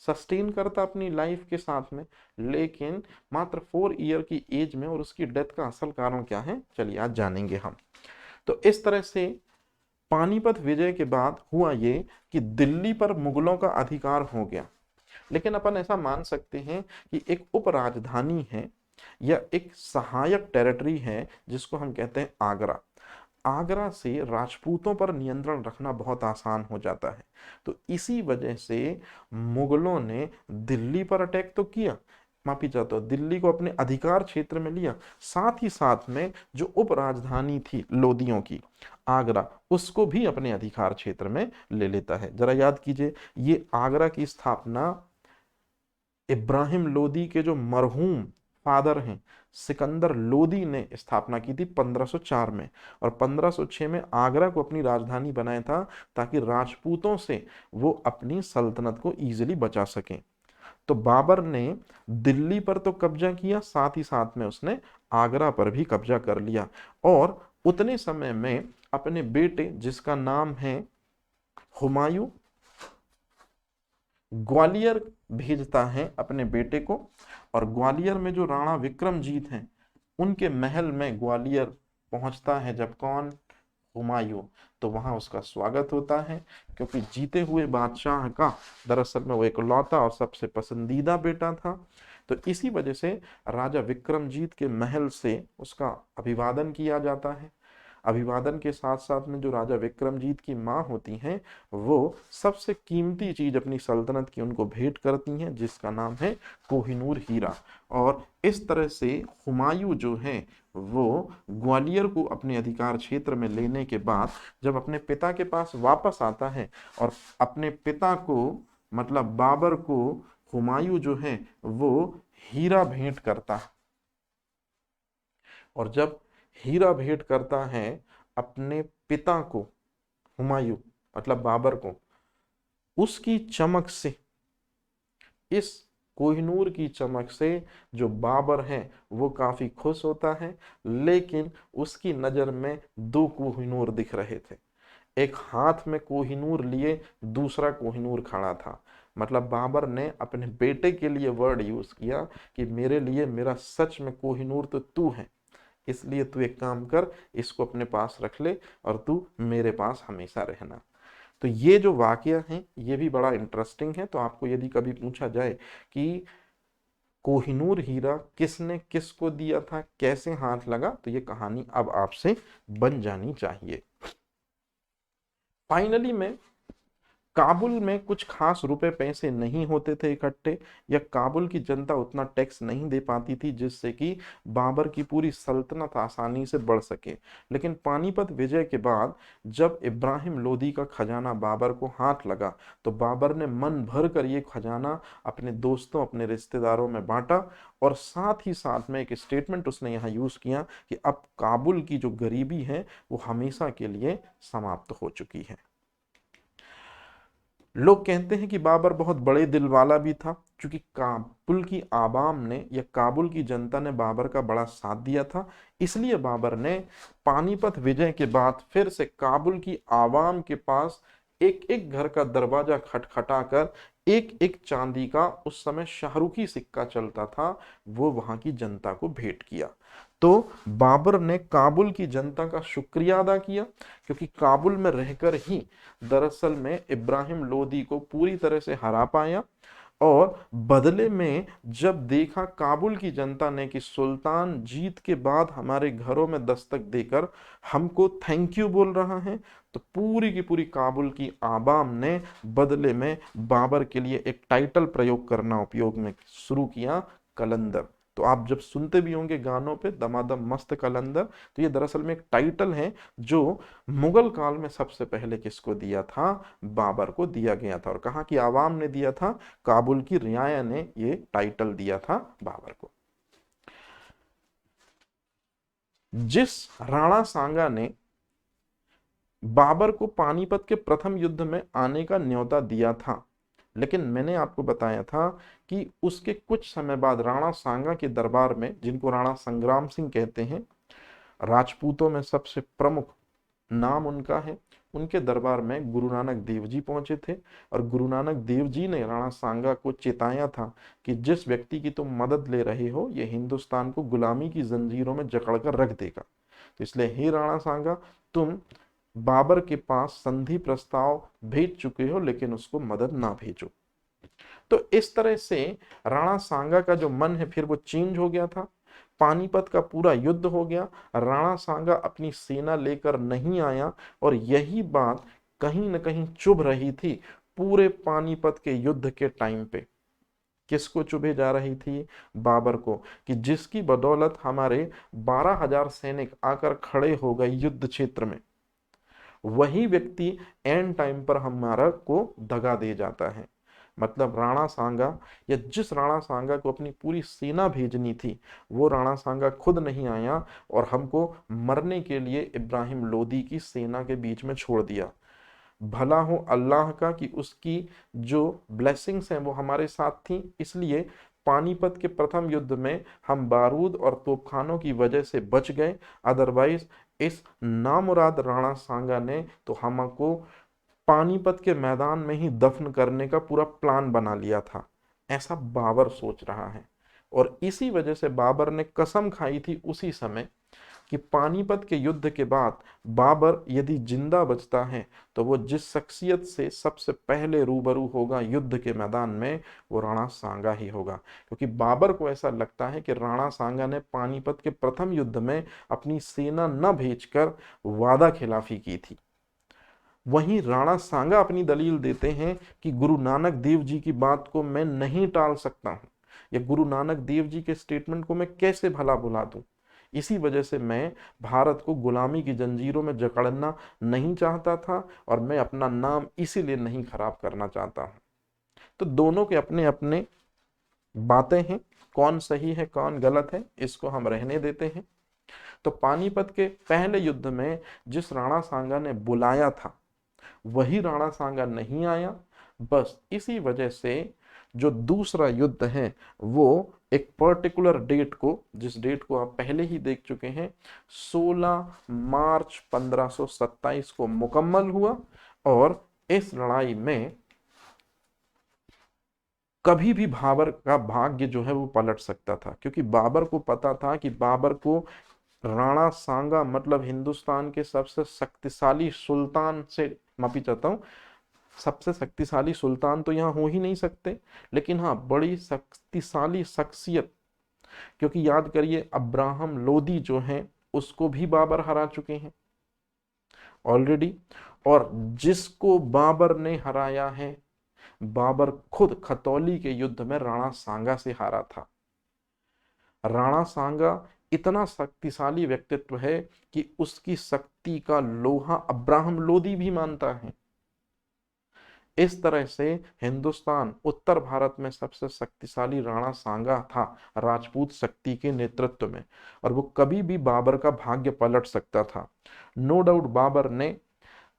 सस्टेन करता अपनी लाइफ के साथ में, लेकिन मात्र 4 ईयर की एज में। और उसकी डेथ का असल कारण क्या है, चलिए आज जानेंगे हम। तो इस तरह से पानीपत विजय के बाद हुआ ये कि दिल्ली पर मुगलों का अधिकार हो गया। लेकिन अपन ऐसा मान सकते हैं कि एक उप राजधानी है या एक सहायक टेरिटरी है जिसको हम कहते हैं आगरा। आगरा से राजपूतों पर नियंत्रण रखना बहुत आसान हो जाता है। तो इसी वजह से मुगलों ने दिल्ली पर अटैक तो किया, माफी चाहता हूं, दिल्ली को अपने अधिकार क्षेत्र में लिया, साथ ही साथ में जो उप राजधानी थी लोदियों की आगरा, उसको भी अपने अधिकार क्षेत्र में ले लेता है। जरा याद कीजिए, ये आगरा की स्थापना इब्राहिम लोदी के जो मरहूम फादर हैं सिकंदर लोदी ने स्थापना की थी 1504 में। और 1506 में आगरा को अपनी राजधानी बनाया था ताकि राजपूतों से वो अपनी सल्तनत को इजीली बचा सकें। तो बाबर ने दिल्ली पर तो कब्जा किया, साथ ही साथ में उसने आगरा पर भी कब्जा कर लिया। और उतने समय में अपने बेटे जिसका नाम है हुमायूं, ग्वालियर भेजता है अपने बेटे को। और ग्वालियर में जो राणा विक्रमजीत हैं उनके महल में ग्वालियर पहुंचता है जब कौन? हुमायूं। तो वहां उसका स्वागत होता है, क्योंकि जीते हुए बादशाह का दरअसल में वो इकलौता और सबसे पसंदीदा बेटा था। तो इसी वजह से राजा विक्रमजीत के महल से उसका अभिवादन किया जाता है। अभिवादन के साथ साथ में जो राजा विक्रमजीत की माँ होती हैं वो सबसे कीमती चीज अपनी सल्तनत की उनको भेंट करती हैं, जिसका नाम है कोहिनूर हीरा। और इस तरह से हुमायूं जो है वो ग्वालियर को अपने अधिकार क्षेत्र में लेने के बाद जब अपने पिता के पास वापस आता है और अपने पिता को मतलब बाबर को हुमायूं जो है वो हीरा भेंट करता है। और जब हीरा भेंट करता है अपने पिता को, हुमायूं मतलब बाबर को, उसकी चमक से, इस कोहिनूर की चमक से जो बाबर है वो काफी खुश होता है। लेकिन उसकी नजर में 2 कोहिनूर दिख रहे थे। एक हाथ में कोहिनूर लिए दूसरा कोहिनूर खड़ा था। मतलब बाबर ने अपने बेटे के लिए वर्ड यूज किया कि मेरे लिए मेरा सच में कोहिनूर तो तू है, इसलिए तू एक काम कर, इसको अपने पास रख ले और तू मेरे पास हमेशा रहना। तो ये जो वाकया है ये भी बड़ा इंटरेस्टिंग है। तो आपको यदि कभी पूछा जाए कि कोहिनूर हीरा किसने किसको दिया था, कैसे हाथ लगा, तो ये कहानी अब आपसे बन जानी चाहिए। फाइनली में काबुल में कुछ खास रुपए पैसे नहीं होते थे इकट्ठे, या काबुल की जनता उतना टैक्स नहीं दे पाती थी जिससे कि बाबर की पूरी सल्तनत आसानी से बढ़ सके। लेकिन पानीपत विजय के बाद जब इब्राहिम लोदी का खजाना बाबर को हाथ लगा तो बाबर ने मन भर कर ये खजाना अपने दोस्तों, अपने रिश्तेदारों में बांटा। और साथ ही साथ में एक स्टेटमेंट उसने यहाँ यूज किया कि अब काबुल की जो गरीबी है वो हमेशा के लिए समाप्त हो चुकी है। लोग कहते हैं कि बाबर बहुत बड़े दिल वाला भी था, क्योंकि काबुल की आवाम ने या काबुल की जनता ने बाबर का बड़ा साथ दिया था। इसलिए बाबर ने पानीपत विजय के बाद फिर से काबुल की आवाम के पास एक एक घर का दरवाजा खटखटाकर एक एक चांदी का उस समय शाहरुखी सिक्का चलता था, वो वहां की जनता को भेंट किया। तो बाबर ने काबुल की जनता का शुक्रिया अदा किया, क्योंकि काबुल में रहकर ही दरअसल में इब्राहिम लोदी को पूरी तरह से हरा पाया। और बदले में जब देखा काबुल की जनता ने कि सुल्तान जीत के बाद हमारे घरों में दस्तक देकर हमको थैंक यू बोल रहा है, तो पूरी की पूरी काबुल की आवाम ने बदले में बाबर के लिए एक टाइटल प्रयोग करना उपयोग में शुरू किया, कलंदर। तो आप जब सुनते भी होंगे गानों पे दमादम मस्त कलंदर, तो ये दरअसल में एक टाइटल है जो मुगल काल में सबसे पहले किसको दिया था, बाबर को दिया गया था। और कहाँ की आवाम ने दिया था, काबुल की रियाया ने ये टाइटल दिया था बाबर को। जिस राणा सांगा ने बाबर को पानीपत के प्रथम युद्ध में आने का न्योता दिया था, लेकिन मैंने आपको बताया था कि उसके कुछ समय बाद राणा सांगा के दरबार में, जिनको राणा संग्राम सिंह कहते हैं, राजपूतों में सबसे प्रमुख नाम उनका है, उनके दरबार में गुरु नानक देव जी पहुंचे थे। और गुरु नानक देव जी ने राणा सांगा को चेताया था कि जिस व्यक्ति की तुम मदद ले रहे हो, यह हिंदुस्तान को गुलामी की जंजीरों में जकड़कर रख देगा। तो इसलिए हे राणा सांगा, तुम बाबर के पास संधि प्रस्ताव भेज चुके हो, लेकिन उसको मदद ना भेजो। तो इस तरह से राणा सांगा का जो मन है फिर वो चेंज हो गया था। पानीपत का पूरा युद्ध हो गया, राणा सांगा अपनी सेना लेकर नहीं आया, और यही बात कहीं न कहीं चुभ रही थी पूरे पानीपत के युद्ध के टाइम पे। किसको चुभे जा रही थी, बाबर को, कि जिसकी बदौलत हमारे 12,000 सैनिक आकर खड़े हो गए युद्ध क्षेत्र में, वही व्यक्ति एंड टाइम पर हमारा को दगा दे जाता है। मतलब राणा सांगा, या जिस राणा सांगा को अपनी पूरी सेना भेजनी थी, वो राणा सांगा खुद नहीं आया और हमको मरने के लिए इब्राहिम लोदी की सेना के बीच में छोड़ दिया। भला हो अल्लाह का कि उसकी जो ब्लेसिंग्स हैं वो हमारे साथ थी, इसलिए पानीपत के प्रथम युद्ध में हम बारूद और तोपखानों की वजह से बच गए। अदरवाइज इस नामुराद राणा सांगा ने तो हमको पानीपत के मैदान में ही दफन करने का पूरा प्लान बना लिया था, ऐसा बाबर सोच रहा है। और इसी वजह से बाबर ने कसम खाई थी उसी समय कि पानीपत के युद्ध के बाद बाबर यदि जिंदा बचता है तो वो जिस शख्सियत से सबसे पहले रूबरू होगा युद्ध के मैदान में, वो राणा सांगा ही होगा। क्योंकि बाबर को ऐसा लगता है कि राणा सांगा ने पानीपत के प्रथम युद्ध में अपनी सेना न भेजकर वादा खिलाफी की थी। वहीं राणा सांगा अपनी दलील देते हैं कि गुरु नानक देव जी की बात को मैं नहीं टाल सकता हूं, या गुरु नानक देव जी के स्टेटमेंट को मैं कैसे भला भुला दूं। इसी वजह से मैं भारत को गुलामी की जंजीरों में जकड़ना नहीं चाहता था, और मैं अपना नाम इसीलिए नहीं खराब करना चाहता हूं। तो दोनों के अपने अपने बातें हैं, कौन सही है कौन गलत है इसको हम रहने देते हैं। तो पानीपत के पहले युद्ध में जिस राणा सांगा ने बुलाया था, वही राणा सांगा नहीं आया। बस इसी वजह से जो दूसरा युद्ध है वो एक पर्टिकुलर डेट को, जिस डेट को आप पहले ही देख चुके हैं, 16 मार्च 1527 को मुकम्मल हुआ। और इस लड़ाई में कभी भी बाबर का भाग्य जो है वो पलट सकता था, क्योंकि बाबर को पता था कि बाबर को राणा सांगा मतलब हिंदुस्तान के सबसे शक्तिशाली सुल्तान से, माफी चाहता हूं, सबसे शक्तिशाली सुल्तान तो यहाँ हो ही नहीं सकते, लेकिन हाँ बड़ी शक्तिशाली शख्सियत, क्योंकि याद करिए अब्राहम लोदी जो हैं उसको भी बाबर हरा चुके हैं ऑलरेडी। और जिसको बाबर ने हराया है, बाबर खुद खतौली के युद्ध में राणा सांगा से हारा था। राणा सांगा इतना शक्तिशाली व्यक्तित्व है कि उसकी शक्ति का लोहा अब्राहम लोदी भी मानता है। इस तरह से हिंदुस्तान उत्तर भारत में सबसे शक्तिशाली राणा सांगा था राजपूत शक्ति के नेतृत्व में, और वो कभी भी बाबर का भाग्य पलट सकता था। नो डाउट बाबर ने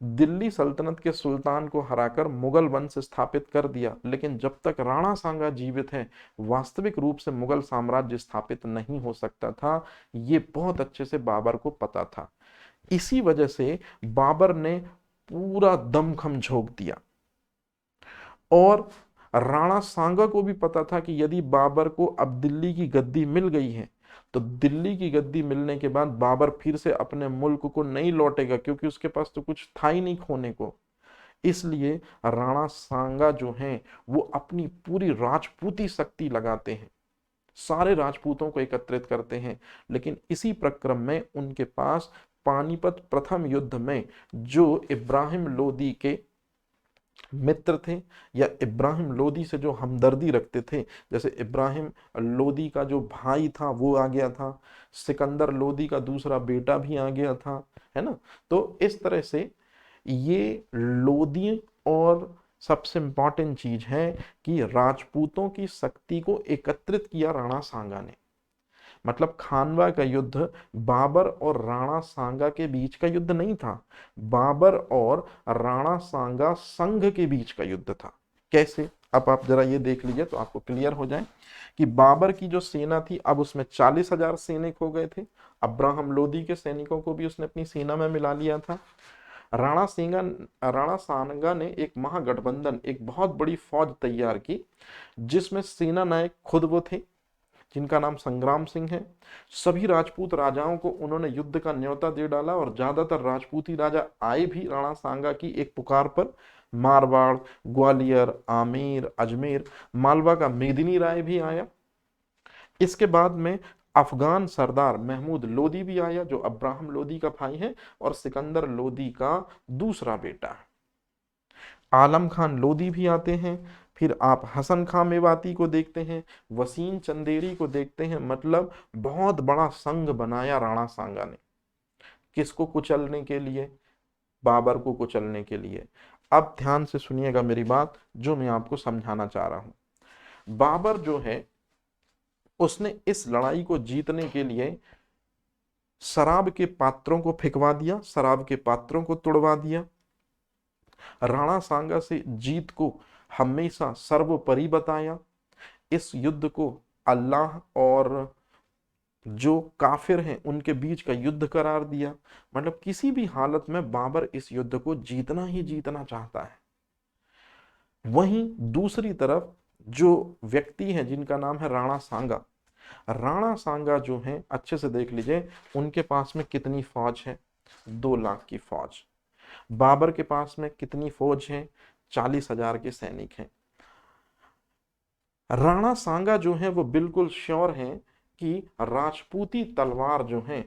दिल्ली सल्तनत के सुल्तान को हराकर मुगल वंश स्थापित कर दिया, लेकिन जब तक राणा सांगा जीवित है वास्तविक रूप से मुगल साम्राज्य स्थापित नहीं हो सकता था। ये बहुत अच्छे से बाबर को पता था। इसी वजह से बाबर ने पूरा दमखम झोंक दिया और राणा सांगा को भी पता था कि यदि बाबर को अब दिल्ली की गद्दी मिल गई है तो दिल्ली की गद्दी मिलने के बाद बाबर फिर से अपने मुल्क को नहीं लौटेगा, क्योंकि उसके पास तो कुछ था ही नहीं खोने को। इसलिए राणा सांगा जो हैं वो अपनी पूरी राजपूती शक्ति लगाते हैं, सारे राजपूतों को एकत्रित करते हैं। लेकिन इसी प्रक्रम में उनके पास पानीपत प्रथम युद्ध में जो इब्राहिम लोदी के मित्र थे या इब्राहिम लोदी से जो हमदर्दी रखते थे, जैसे इब्राहिम लोदी का जो भाई था वो आ गया था, सिकंदर लोदी का दूसरा बेटा भी आ गया था, है ना। तो इस तरह से ये लोदी, और सबसे इंपॉर्टेंट चीज है कि राजपूतों की शक्ति को एकत्रित किया राणा सांगा ने। मतलब खानवा का युद्ध बाबर और राणा सांगा के बीच का युद्ध नहीं था, बाबर और राणा सांगा संघ के बीच का युद्ध था। कैसे, अब आप जरा ये देख लीजिए तो आपको क्लियर हो जाए कि बाबर की जो सेना थी अब उसमें 40,000 सैनिक हो गए थे। अब्राहम लोदी के सैनिकों को भी उसने अपनी सेना में मिला लिया था। राणा सांगा ने एक महागठबंधन, एक बहुत बड़ी फौज तैयार की, जिसमें सेना नायक खुद वो थे जिनका नाम संग्राम सिंह है। सभी राजपूत राजाओं को उन्होंने युद्ध का न्योता दे डाला और ज्यादातर राजपूती राजा आए भी राणा सांगा की एक पुकार पर। मारवाड़, ग्वालियर, आमेर, अजमेर, मालवा का मेदिनी राय भी आया। इसके बाद में अफगान सरदार महमूद लोदी भी आया, जो अब्राहम लोदी का भाई है और सिकंदर लोदी का दूसरा बेटा है। आलम खान लोदी भी आते हैं। फिर आप हसन खां मेवाती को देखते हैं, वसीम चंदेरी को देखते हैं। मतलब बहुत बड़ा संघ बनाया राणा सांगा ने, किसको कुचलने के लिए? बाबर को कुचलने के लिए। अब ध्यान से सुनिएगा मेरी बात, जो मैं आपको समझाना चाह रहा हूं। बाबर जो है उसने इस लड़ाई को जीतने के लिए शराब के पात्रों को फेंकवा दिया, शराब के पात्रों को तोड़वा दिया। राणा सांगा से जीत को हमेशा सर्वोपरि बताया। इस युद्ध को अल्लाह और जो काफिर हैं उनके बीच का युद्ध करार दिया। मतलब किसी भी हालत में बाबर इस युद्ध को जीतना ही जीतना चाहता है। वहीं दूसरी तरफ जो व्यक्ति है जिनका नाम है राणा सांगा, राणा सांगा जो है अच्छे से देख लीजिए, उनके पास में कितनी फौज है? 2 लाख की फौज। बाबर के पास में कितनी फौज है? 40,000 के सैनिक हैं। राणा सांगा जो है वो बिल्कुल श्योर हैं कि राजपूती तलवार जो है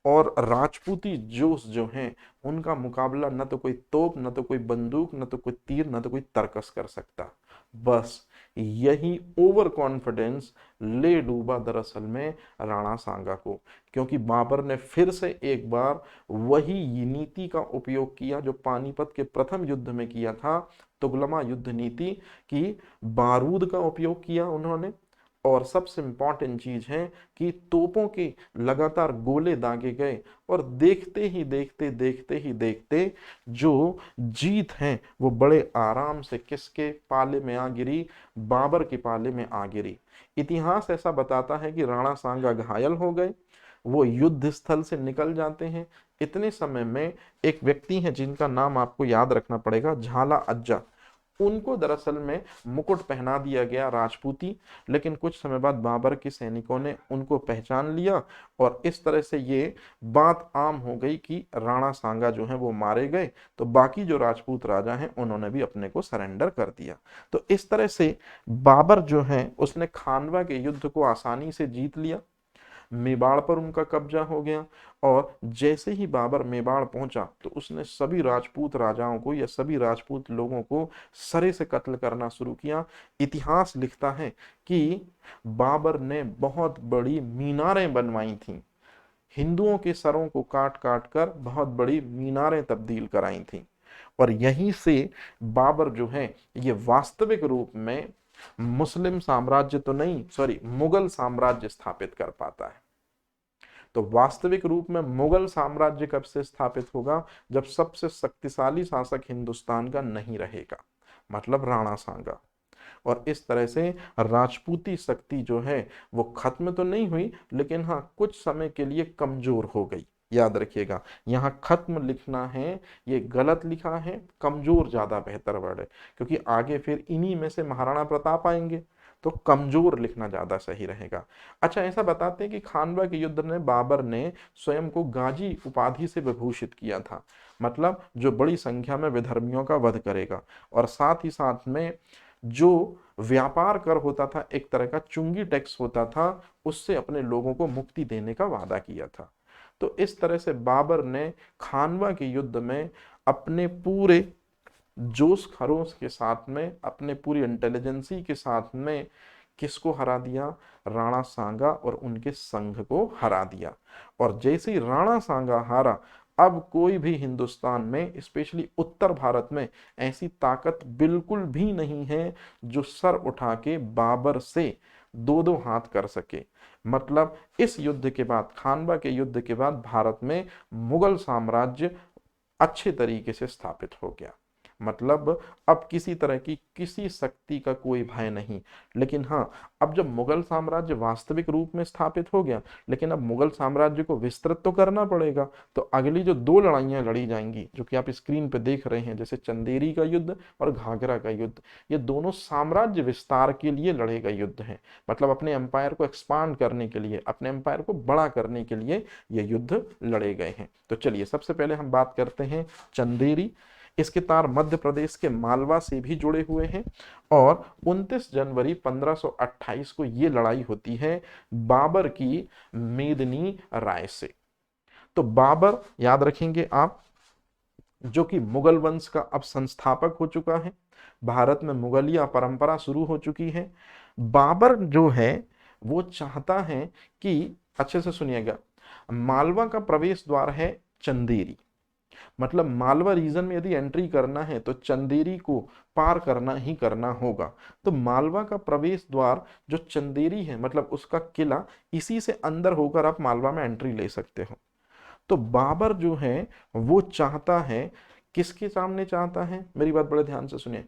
और राजपूती जोश जो है उनका मुकाबला न तो कोई तोप, न तो कोई बंदूक, न तो कोई तीर, न तो कोई तरकस कर सकता। बस यही ओवर कॉन्फिडेंस ले डूबा दरअसल में राणा सांगा को, क्योंकि बाबर ने फिर से एक बार वही नीति का उपयोग किया जो पानीपत के प्रथम युद्ध में किया था, तुगलमा युद्ध नीति की। बारूद का उपयोग किया उन्होंने, और सबसे इंपॉर्टेंट चीज है कि तोपों के लगातार गोले दागे गए, और देखते ही देखते जो जीत है वो बड़े आराम से किसके पाले में आ गिरी? बाबर के पाले में आ गिरी। इतिहास ऐसा बताता है कि राणा सांगा घायल हो गए, वो युद्ध स्थल से निकल जाते हैं। इतने समय में एक व्यक्ति है जिनका नाम आपको याद रखना पड़ेगा, झाला अज्जा। उनको दरअसल में मुकुट पहना दिया गया राजपूती, लेकिन कुछ समय बाद बाबर के सैनिकों ने उनको पहचान लिया, और इस तरह से ये बात आम हो गई कि राणा सांगा जो है वो मारे गए, तो बाकी जो राजपूत राजा हैं उन्होंने भी अपने को सरेंडर कर दिया। तो इस तरह से बाबर जो है उसने खानवा के युद्ध को आसानी से जीत लिया, मेवाड़ पर उनका कब्जा हो गया। और जैसे ही बाबर मेवाड़ पहुंचा तो उसने सभी राजपूत राजाओं को या सभी राजपूत लोगों को सरे से कत्ल करना शुरू किया। इतिहास लिखता है कि बाबर ने बहुत बड़ी मीनारें बनवाई थीं, हिंदुओं के सरों को काट काट कर बहुत बड़ी मीनारें तब्दील कराई थीं। और यहीं से बाबर जो है ये वास्तविक रूप में मुस्लिम साम्राज्य तो नहीं, सॉरी, मुगल साम्राज्य स्थापित कर पाता है। तो वास्तविक रूप में मुगल साम्राज्य कब से स्थापित होगा? जब सबसे शक्तिशाली शासक हिंदुस्तान का नहीं रहेगा, मतलब राणा सांगा। और इस तरह से राजपूती शक्ति जो है वो खत्म तो नहीं हुई, लेकिन हाँ कुछ समय के लिए कमजोर हो गई। याद रखिएगा, यहाँ खत्म लिखना है, ये गलत लिखा है, कमजोर ज्यादा बेहतर वर्ड है, क्योंकि आगे फिर इन्हीं में से महाराणा प्रताप आएंगे, तो कमजोर लिखना ज्यादा सही रहेगा। अच्छा, ऐसा बताते हैं कि खानवा के युद्ध में बाबर ने स्वयं को गाजी उपाधि से विभूषित किया था, मतलब जो बड़ी संख्या में विधर्मियों का वध करेगा, और साथ ही साथ में जो व्यापार कर होता था, एक तरह का चुंगी टैक्स होता था, उससे अपने लोगों को मुक्ति देने का वादा किया था। तो इस तरह से बाबर ने खानवा के युद्ध में अपने पूरे जोश खरोश के साथ में, अपने पूरी इंटेलिजेंसी के साथ में किसको हरा दिया? राणा सांगा और उनके संघ को हरा दिया। और जैसे ही राणा सांगा हारा, अब कोई भी हिंदुस्तान में, स्पेशली उत्तर भारत में, ऐसी ताकत बिल्कुल भी नहीं है जो सर उठा के बाबर से दो दो हाथ कर सके। मतलब इस युद्ध के बाद, खानवा के युद्ध के बाद, भारत में मुगल साम्राज्य अच्छे तरीके से स्थापित हो गया। मतलब अब किसी तरह की किसी शक्ति का कोई भय नहीं। लेकिन हाँ, अब जब मुगल साम्राज्य वास्तविक रूप में स्थापित हो गया, लेकिन अब मुगल साम्राज्य को विस्तृत तो करना पड़ेगा। तो अगली जो दो लड़ाइयां लड़ी जाएंगी, जो कि आप स्क्रीन पे देख रहे हैं, जैसे चंदेरी का युद्ध और घाघरा का युद्ध, ये दोनों साम्राज्य विस्तार के लिए लड़े गए युद्ध हैं। मतलब अपने एम्पायर को एक्सपांड करने के लिए, अपने एम्पायर को बड़ा करने के लिए ये युद्ध लड़े गए हैं। तो चलिए सबसे पहले हम बात करते हैं चंदेरी। इसके तार मध्य प्रदेश के मालवा से भी जुड़े हुए हैं, और 29 जनवरी 1528 को ये लड़ाई होती है बाबर की मेदिनी राय से। तो बाबर याद रखेंगे आप, जो कि मुगल वंश का अब संस्थापक हो चुका है, भारत में मुगलिया परंपरा शुरू हो चुकी है। बाबर जो है वो चाहता है कि, अच्छे से सुनिएगा, मालवा का प्रवेश द्वार है चंदेरी। मतलब मालवा रीजन में यदि एंट्री करना है तो चंदेरी को पार करना ही करना होगा। तो मालवा का प्रवेश द्वार जो चंदेरी है, मतलब उसका किला, इसी से अंदर होकर आप मालवा में एंट्री ले सकते हो। तो बाबर जो है वो चाहता है, किसके सामने चाहता है, मेरी बात बड़े ध्यान से सुनिए।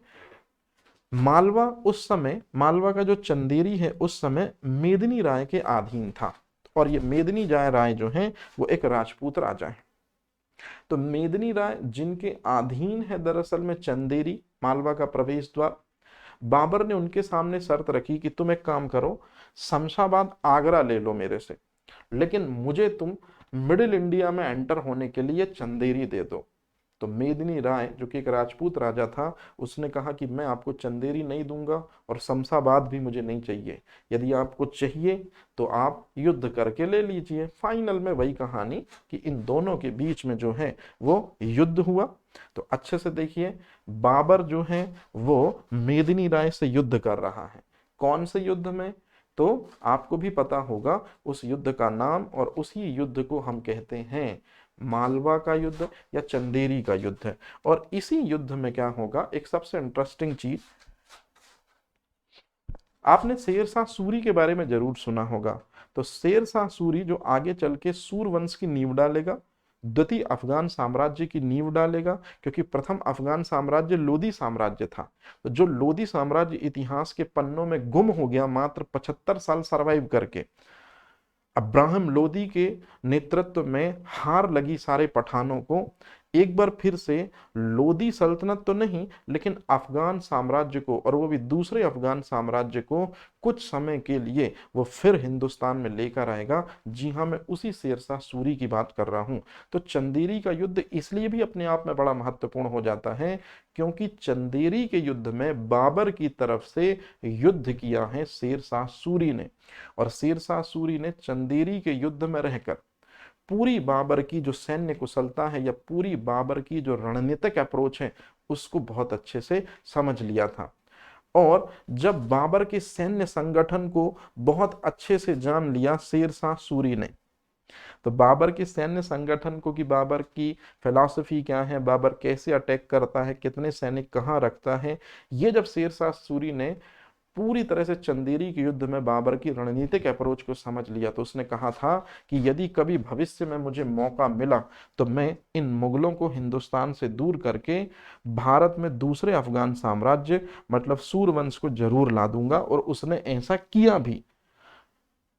मालवा उस समय, मालवा का जो चंदेरी है उस समय मेदिनी राय के अधीन था, और ये मेदिनी राय जो है वो एक राजपूत राजा है। तो मेदिनी राय जिनके अधीन है दरअसल में चंदेरी, मालवा का प्रवेश द्वार, बाबर ने उनके सामने शर्त रखी कि तुम एक काम करो, शमशाबाद आगरा ले लो मेरे से, लेकिन मुझे तुम मिडिल इंडिया में एंटर होने के लिए चंदेरी दे दो। तो मेदिनी राय जो कि एक राजपूत राजा था, उसने कहा कि मैं आपको चंदेरी नहीं दूंगा और शमशाबाद भी मुझे नहीं चाहिए, यदि आपको चाहिए तो आप युद्ध करके ले लीजिए। फाइनल में वही कहानी कि इन दोनों के बीच में जो है वो युद्ध हुआ। तो अच्छे से देखिए, बाबर जो है वो मेदिनी राय से युद्ध कर रहा है। कौन से युद्ध में? तो आपको भी पता होगा उस युद्ध का नाम, और उसी युद्ध को हम कहते हैं मालवा का युद्ध या चंदेरी का युद्ध है। और इसी युद्ध में क्या होगा, एक सबसे इंटरेस्टिंग चीज, आपने शेरशाह सूरी के बारे में जरूर सुना होगा। तो शेरशाह सूरी जो आगे चल के सूरवंश की नींव डालेगा, द्वितीय अफगान साम्राज्य की नींव डालेगा, क्योंकि प्रथम अफगान साम्राज्य लोदी साम्राज्य था। तो जो लोदी साम्राज्य इतिहास के पन्नों में गुम हो गया मात्र 75 साल सरवाइव करके, अब्राहम लोदी के नेतृत्व में हार लगी सारे पठानों को, एक बार फिर से लोदी सल्तनत तो नहीं लेकिन अफगान साम्राज्य को, और वो भी दूसरे अफगान साम्राज्य को, कुछ समय के लिए वो फिर हिंदुस्तान में लेकर आएगा। जी हाँ, मैं उसी शेरशाह सूरी की बात कर रहा हूं। तो चंदेरी का युद्ध इसलिए भी अपने आप में बड़ा महत्वपूर्ण हो जाता है क्योंकि चंदेरी के युद्ध में बाबर की तरफ से युद्ध किया है शेरशाह सूरी ने, और शेरशाह सूरी ने चंदेरी के युद्ध में रहकर पूरी बाबर की जो सैन्य कुशलता है या पूरी बाबर की जो रणनीतिक अप्रोच है उसको बहुत अच्छे से समझ लिया था। और जब बाबर के सैन्य संगठन को बहुत अच्छे से जान लिया शेरशाह सूरी ने, तो बाबर के सैन्य संगठन को, कि बाबर की फिलॉसफी क्या है, बाबर कैसे अटैक करता है, कितने सैनिक कहाँ रखता है, ये जब शेरशाह सूरी ने पूरी तरह से चंदेरी के युद्ध में बाबर की रणनीतिक अप्रोच को समझ लिया, तो उसने कहा था कि यदि कभी भविष्य में मुझे मौका मिला तो मैं इन मुगलों को हिंदुस्तान से दूर करके भारत में दूसरे अफगान साम्राज्य मतलब सूरवंश को जरूर ला दूंगा। और उसने ऐसा किया भी।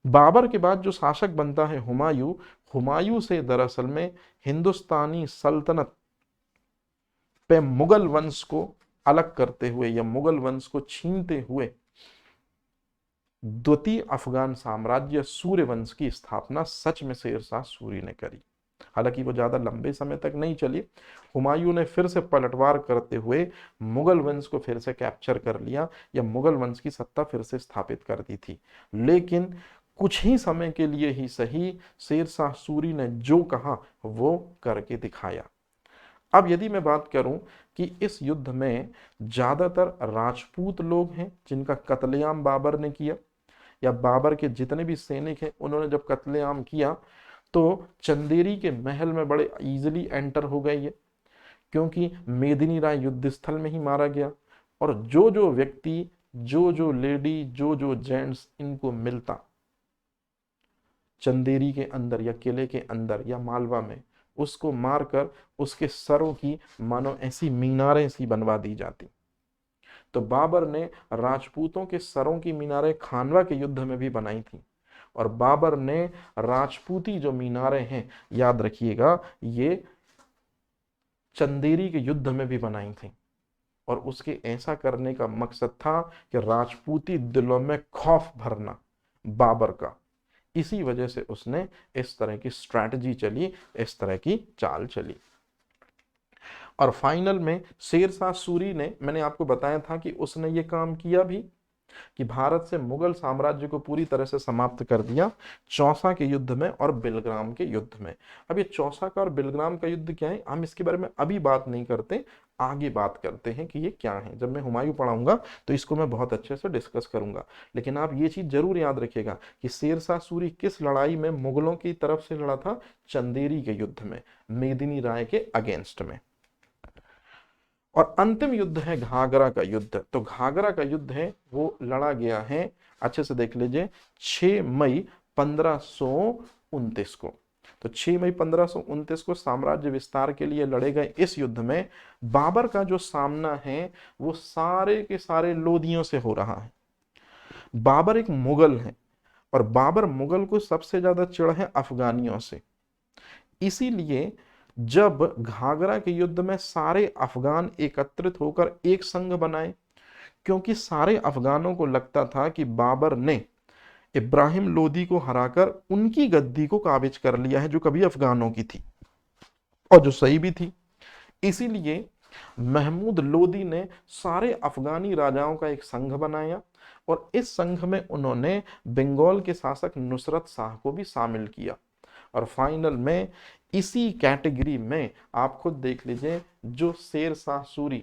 बाबर के बाद जो शासक बनता है हुमायूं, हुमायूं से दरअसल में हिंदुस्तानी सल्तनत पे मुगल वंश को अलग करते हुए या मुगल वंश को छीनते हुए द्वितीय अफगान साम्राज्य सूर्यवंश की स्थापना सच में शेरशाह सूरी ने करी। हालांकि वो ज्यादा लंबे समय तक नहीं चली। हुमायूं ने फिर से पलटवार करते हुए मुगल वंश को फिर से कैप्चर कर लिया या मुगल वंश की सत्ता फिर से स्थापित कर दी थी, लेकिन कुछ ही समय के लिए ही सही शेरशाह सूरी ने जो कहा वो करके दिखाया। अब यदि मैं बात करूं कि इस युद्ध में ज्यादातर राजपूत लोग हैं जिनका कत्लेआम बाबर ने किया, या बाबर के जितने भी सैनिक हैं उन्होंने जब कत्लेआम किया तो चंदेरी के महल में बड़े इजीली एंटर हो गए ये, क्योंकि मेदिनी राय युद्ध स्थल में ही मारा गया। और जो जो व्यक्ति, जो जो लेडी, जो जो जेंट्स इनको मिलता चंदेरी के अंदर या किले के अंदर या मालवा में, उसको मारकर उसके सरों की मानो ऐसी मीनारें सी बनवा दी जाती। तो बाबर ने राजपूतों के सरों की मीनारें खानवा के युद्ध में भी बनाई थी, और बाबर ने राजपूती जो मीनारें हैं याद रखिएगा ये चंदेरी के युद्ध में भी बनाई थी। और उसके ऐसा करने का मकसद था कि राजपूती दिलों में खौफ भरना बाबर का। इसी वजह से उसने इस तरह की स्ट्रैटेजी चली, इस तरह की चाल चली। और फाइनल में शेरशाह सूरी ने, मैंने आपको बताया था कि उसने ये काम किया भी कि भारत से मुगल साम्राज्य को पूरी तरह से समाप्त कर दिया चौसा के युद्ध में और बिलग्राम के युद्ध में। अब ये चौसा का और बिलग्राम का युद्ध क्या है, हम इसके बारे में अभी बात नहीं करते, आगे बात करते हैं कि ये क्या है। जब मैं हुमायूं पढ़ाऊंगा तो इसको मैं बहुत अच्छे से डिस्कस करूंगा। लेकिन आप ये चीज जरूर याद रखिएगा कि शेरशाह सूरी किस लड़ाई में मुगलों की तरफ से लड़ा था, चंदेरी के युद्ध में, मेदिनी राय के अगेंस्ट में। और अंतिम युद्ध है घाघरा का युद्ध। तो घाघरा का युद्ध है वो लड़ा गया है, अच्छे से देख लीजिए, 6 मई 1529 को। तो 6 मई 1529 को साम्राज्य विस्तार के लिए लड़े गए इस युद्ध में बाबर का जो सामना है वो सारे के सारे लोदियों से हो रहा है। बाबर एक मुगल है और बाबर मुगल को सबसे ज्यादा चिढ़ है अफगानियों से। इसीलिए जब घाघरा के युद्ध में सारे अफगान एकत्रित होकर एक संघ बनाए, क्योंकि सारे अफगानों को लगता था कि बाबर ने इब्राहिम लोदी को हराकर उनकी गद्दी को काबिज कर लिया है जो कभी अफगानों की थी और जो सही भी थी। इसीलिए महमूद लोदी ने सारे अफगानी राजाओं का एक संघ बनाया और इस संघ में उन्होंने बंगाल के शासक नुसरत शाह को भी शामिल किया। और फाइनल में इसी कैटेगरी में आप खुद देख लीजिए, जो शेरशाह सूरी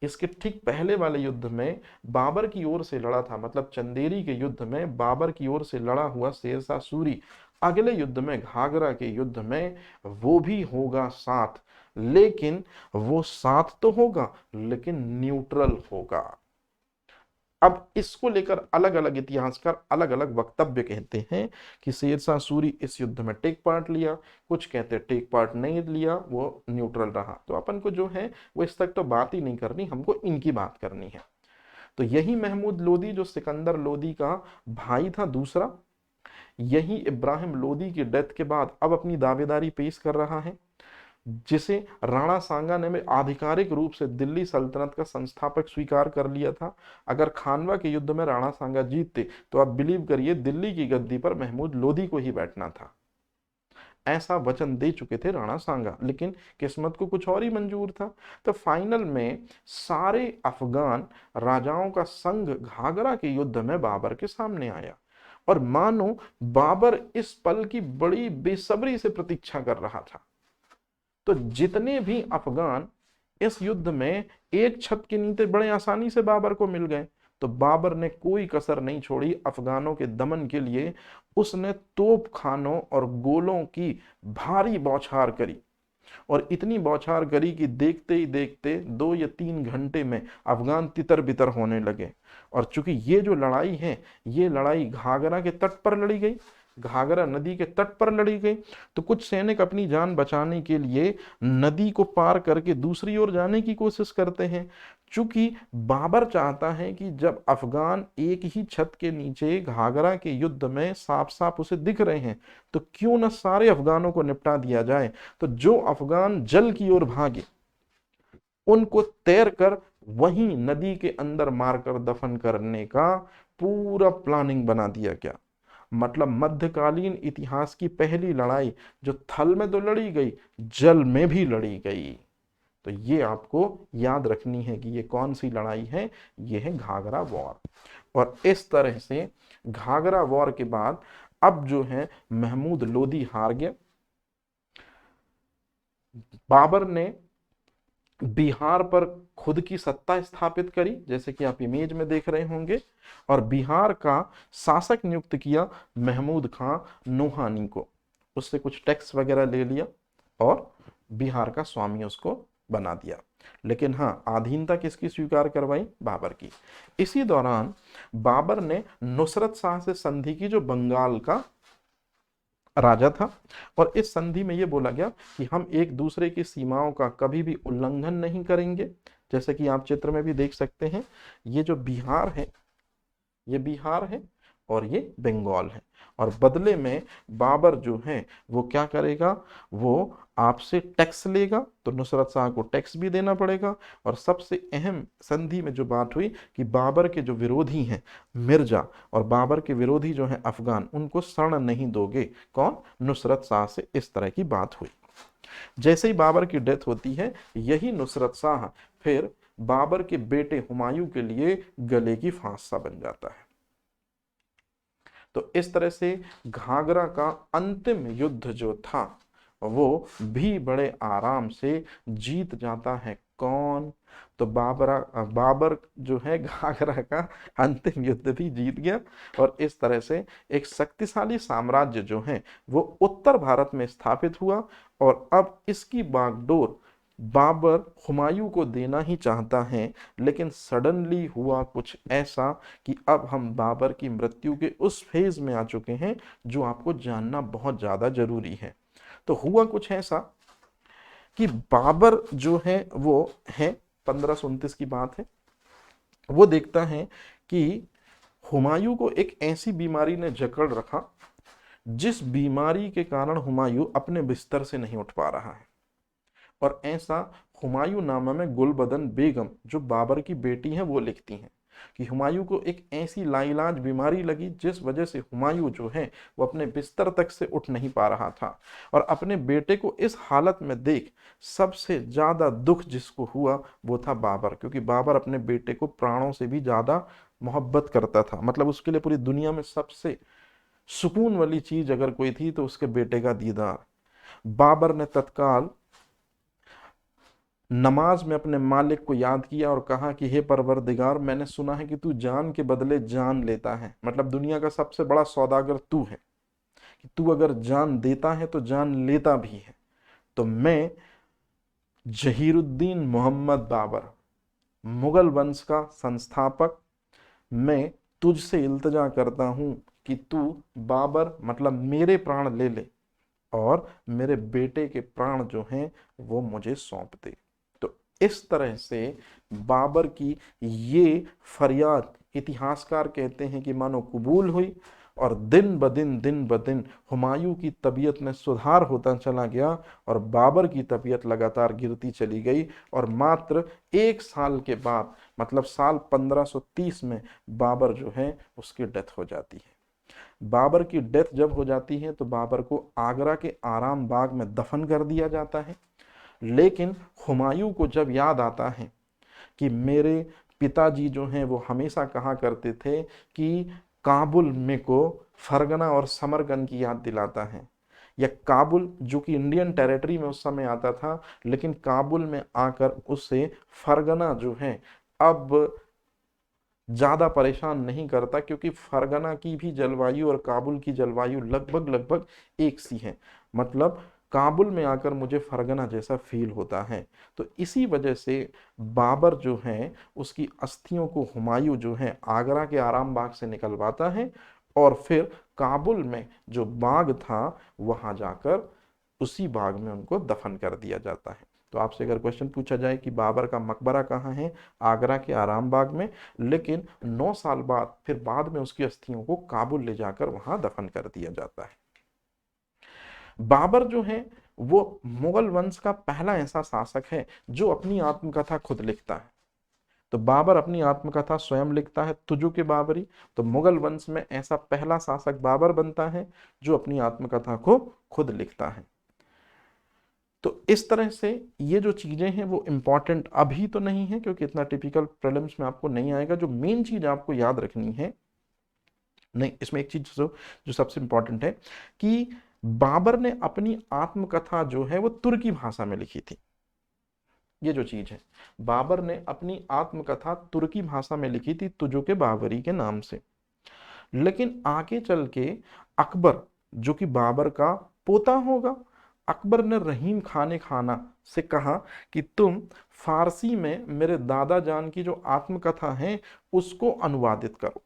इसके ठीक पहले वाले युद्ध में बाबर की ओर से लड़ा था, मतलब चंदेरी के युद्ध में बाबर की ओर से लड़ा हुआ शेरशाह सूरी अगले युद्ध में घाघरा के युद्ध में वो भी होगा साथ, लेकिन वो साथ तो होगा लेकिन न्यूट्रल होगा। अब इसको लेकर अलग अलग इतिहासकार अलग अलग वक्तव्य कहते हैं कि शेरशाह सूरी इस युद्ध में टेक पार्ट लिया, कुछ कहते टेक पार्ट नहीं लिया, वो न्यूट्रल रहा। तो अपन को जो है वो इस तक तो बात ही नहीं करनी, हमको इनकी बात करनी है। तो यही महमूद लोदी जो सिकंदर लोदी का भाई था दूसरा, यही इब्राहिम लोदी की डेथ के बाद अब अपनी दावेदारी पेश कर रहा है, जिसे राणा सांगा ने आधिकारिक रूप से दिल्ली सल्तनत का संस्थापक स्वीकार कर लिया था। अगर खानवा के युद्ध में राणा सांगा जीतते तो आप बिलीव करिए दिल्ली की गद्दी पर महमूद लोदी को ही बैठना था। ऐसा वचन दे चुके थे राणा सांगा, लेकिन किस्मत को कुछ और ही मंजूर था। तो फाइनल में सारे अफगान राजाओं का संघ घाघरा के युद्ध में बाबर के सामने आया और मानो बाबर इस पल की बड़ी बेसब्री से प्रतीक्षा कर रहा था। तो जितने भी अफगान इस युद्ध में एक छत के नीचे बड़े आसानी से बाबर को मिल गए, तो बाबर ने कोई कसर नहीं छोड़ी अफगानों के दमन के लिए। उसने तोप खानों और गोलों की भारी बौछार करी और इतनी बौछार करी कि देखते ही देखते 2 या 3 घंटे में अफगान तितर बितर होने लगे। और चूंकि ये जो लड़ाई है ये लड़ाई घाघरा के तट पर लड़ी गई, घाघरा नदी के तट पर लड़ी गई। तो कुछ सैनिक अपनी जान बचाने के लिए नदी को पार करके दूसरी ओर जाने की कोशिश करते हैं। चूंकि बाबर चाहता है कि जब अफगान एक ही छत के नीचे घाघरा के युद्ध में साफ साफ उसे दिख रहे हैं, तो क्यों न सारे अफगानों को निपटा दिया जाए। तो जो अफगान जल की ओर भागे उनको तैर कर वहीं नदी के अंदर मारकर दफन करने का पूरा प्लानिंग बना दिया गया। मतलब मध्यकालीन इतिहास की पहली लड़ाई जो थल में तो लड़ी गई, जल में भी लड़ी गई। तो ये आपको याद रखनी है कि ये कौन सी लड़ाई है, ये है घाघरा वॉर। और इस तरह से घाघरा वॉर के बाद अब जो है महमूद लोदी हार गया। बाबर ने बिहार पर खुद की सत्ता स्थापित करी, जैसे कि आप इमेज में देख रहे होंगे, और बिहार का शासक नियुक्त किया महमूद खां नोहानी को। उससे कुछ टैक्स वगैरह ले लिया और बिहार का स्वामी उसको बना दिया। लेकिन हाँ, अधीनता किसकी स्वीकार करवाई? बाबर की। इसी दौरान बाबर ने नुसरत शाह से संधि की, जो बंगाल का राजा था, और इस संधि में यह बोला गया कि हम एक दूसरे की सीमाओं का कभी भी उल्लंघन नहीं करेंगे। जैसे कि आप चित्र में भी देख सकते हैं, ये जो बिहार है, ये बिहार है और ये बंगाल है। और बदले में बाबर जो है वो क्या करेगा, वो आपसे टैक्स लेगा, तो नुसरत शाह को टैक्स भी देना पड़ेगा। और सबसे अहम संधि में जो बात हुई कि बाबर के जो विरोधी हैं मिर्जा और बाबर के विरोधी जो हैं अफगान, उनको शरण नहीं दोगे। कौन? नुसरत शाह से इस तरह की बात हुई। जैसे ही बाबर की डेथ होती है, यही नुसरत शाह फिर बाबर के बेटे हुमायूं के लिए गले की फांस सा बन जाता है। तो इस तरह से घाघरा का अंतिम युद्ध जो था वो भी बड़े आराम से जीत जाता है। कौन? तो बाबर जो है घाघरा का अंतिम युद्ध भी जीत गया। और इस तरह से एक शक्तिशाली साम्राज्य जो है वो उत्तर भारत में स्थापित हुआ। और अब इसकी बागडोर बाबर हुमायूं को देना ही चाहता है, लेकिन सडनली हुआ कुछ ऐसा कि अब हम बाबर की मृत्यु के उस फेज में आ चुके हैं जो आपको जानना बहुत ज्यादा जरूरी है। तो हुआ कुछ ऐसा कि बाबर जो है वो है 1529 की बात है, वो देखता है कि हुमायूं को एक ऐसी बीमारी ने जकड़ रखा जिस बीमारी के कारण हुमायूं अपने बिस्तर से नहीं उठ पा रहा है। और ऐसा हुमायूं नामा में गुलबदन बेगम जो बाबर की बेटी हैं वो लिखती हैं कि हुमायूं को एक ऐसी लाइलाज बीमारी लगी जिस वजह से हुमायूं जो है वो अपने बिस्तर तक से उठ नहीं पा रहा था। और अपने बेटे को इस हालत में देख सबसे ज्यादा दुख जिसको हुआ वो था बाबर, क्योंकि बाबर अपने बेटे को प्राणों से भी ज्यादा मोहब्बत करता था। मतलब उसके लिए पूरी दुनिया में सबसे सुकून वाली चीज अगर कोई थी तो उसके बेटे का दीदार। बाबर ने तत्काल नमाज में अपने मालिक को याद किया और कहा कि हे परवरदिगार, मैंने सुना है कि तू जान के बदले जान लेता है। मतलब दुनिया का सबसे बड़ा सौदागर तू है, कि तू अगर जान देता है तो जान लेता भी है। तो मैं जहीरुद्दीन मोहम्मद बाबर, मुगल वंश का संस्थापक, मैं तुझसे इल्तिजा करता हूं कि तू बाबर मतलब मेरे प्राण ले ले और मेरे बेटे के प्राण जो हैं वो मुझे सौंप दे। तो इस तरह से बाबर की ये फरियाद इतिहासकार कहते हैं कि मानो कबूल हुई। और दिन ब दिन हुमायूं की तबीयत में सुधार होता चला गया और बाबर की तबीयत लगातार गिरती चली गई। और मात्र 1 साल के बाद मतलब साल 1530 में बाबर जो है उसकी डेथ हो जाती है। बाबर की डेथ जब हो जाती है तो बाबर को आगरा के आराम बाग में दफन कर दिया जाता है। लेकिन हुमायूं को जब याद आता है कि मेरे पिताजी जो हैं वो हमेशा कहा करते थे कि काबुल में को फरगना और समरकंद की याद दिलाता है, या काबुल जो कि इंडियन टेरिटरी में उस समय आता था, लेकिन काबुल में आकर उससे फरगना जो है अब ज्यादा परेशान नहीं करता, क्योंकि फरगना की भी जलवायु और काबुल की जलवायु लगभग लगभग एक सी है। मतलब काबुल में आकर मुझे फरगना जैसा फील होता है। तो इसी वजह से बाबर जो है उसकी अस्थियों को हुमायूं जो है आगरा के आराम बाग से निकलवाता है और फिर काबुल में जो बाग था वहां जाकर उसी बाग में उनको दफन कर दिया जाता है। तो आपसे अगर क्वेश्चन पूछा जाए कि बाबर का मकबरा कहाँ है, आगरा के आराम बाग में, लेकिन 9 साल बाद फिर बाद में उसकी अस्थियों को काबुल ले जाकर वहां दफन कर दिया जाता है। बाबर जो है वो मुगल वंश का पहला ऐसा शासक है जो अपनी आत्मकथा खुद लिखता है। तो बाबर अपनी आत्मकथा स्वयं लिखता है, तुजुक बाबरी। तो मुगल वंश में ऐसा पहला शासक बाबर बनता है जो अपनी आत्मकथा को खुद लिखता है। तो इस तरह से ये जो चीजें हैं वो इंपॉर्टेंट अभी तो नहीं है क्योंकि इतना टिपिकल प्रीलिम्स में आपको नहीं आएगा। जो मेन चीज आपको याद रखनी है, नहीं इसमें एक चीज जो सबसे इंपॉर्टेंट है कि बाबर ने अपनी आत्मकथा जो है वो तुर्की भाषा में लिखी थी। ये जो चीज है, बाबर ने अपनी आत्मकथा तुर्की भाषा में लिखी थी तुजुक बाबरी के नाम से। लेकिन आगे चल के अकबर जो कि बाबर का पोता होगा, अकबर ने रहीम खाना से कहा कि तुम फारसी में मेरे दादा जान की जो आत्मकथा है उसको अनुवादित करो।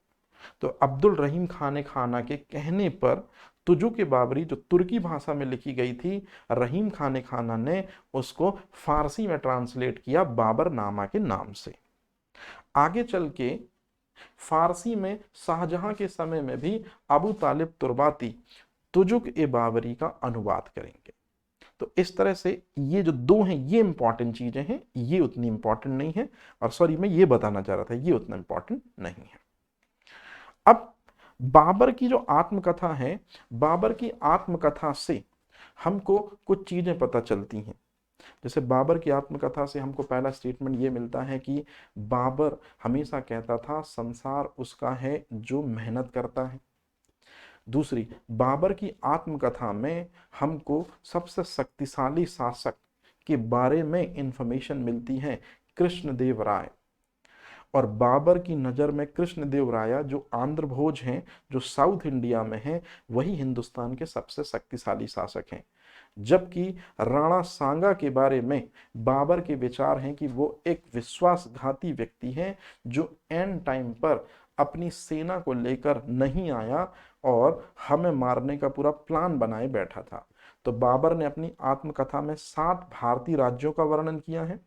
तो अब्दुल रहीम खाना के कहने पर तुजुक बाबरी जो तुर्की भाषा में लिखी गई थी, रहीम खाना ने उसको फारसी में ट्रांसलेट किया बाबर नामा के नाम से। आगे चल के फारसी में शाहजहां के समय में भी अबू तालिब तुर्बाती तुजुक बाबरी का अनुवाद करेंगे। तो इस तरह से ये जो दो हैं ये इंपॉर्टेंट चीजें हैं, ये उतनी इंपॉर्टेंट नहीं है। और सॉरी मैं ये बताना चाह रहा था ये उतना इंपॉर्टेंट नहीं है। अब बाबर की जो आत्मकथा है, बाबर की आत्मकथा से हमको कुछ चीजें पता चलती हैं। जैसे बाबर की आत्मकथा से हमको पहला स्टेटमेंट ये मिलता है कि बाबर हमेशा कहता था संसार उसका है जो मेहनत करता है। दूसरी, बाबर की आत्मकथा में हमको सबसे शक्तिशाली शासक के बारे में इंफॉर्मेशन मिलती है, कृष्णदेव राय। और बाबर की नज़र में कृष्णदेव राय जो आंध्र भोज हैं, जो साउथ इंडिया में हैं, वही हिंदुस्तान के सबसे शक्तिशाली शासक हैं। जबकि राणा सांगा के बारे में बाबर के विचार हैं कि वो एक विश्वासघाती व्यक्ति है जो एंड टाइम पर अपनी सेना को लेकर नहीं आया और हमें मारने का पूरा प्लान बनाए बैठा था। तो बाबर ने अपनी आत्मकथा में 7 भारतीय राज्यों का वर्णन किया है,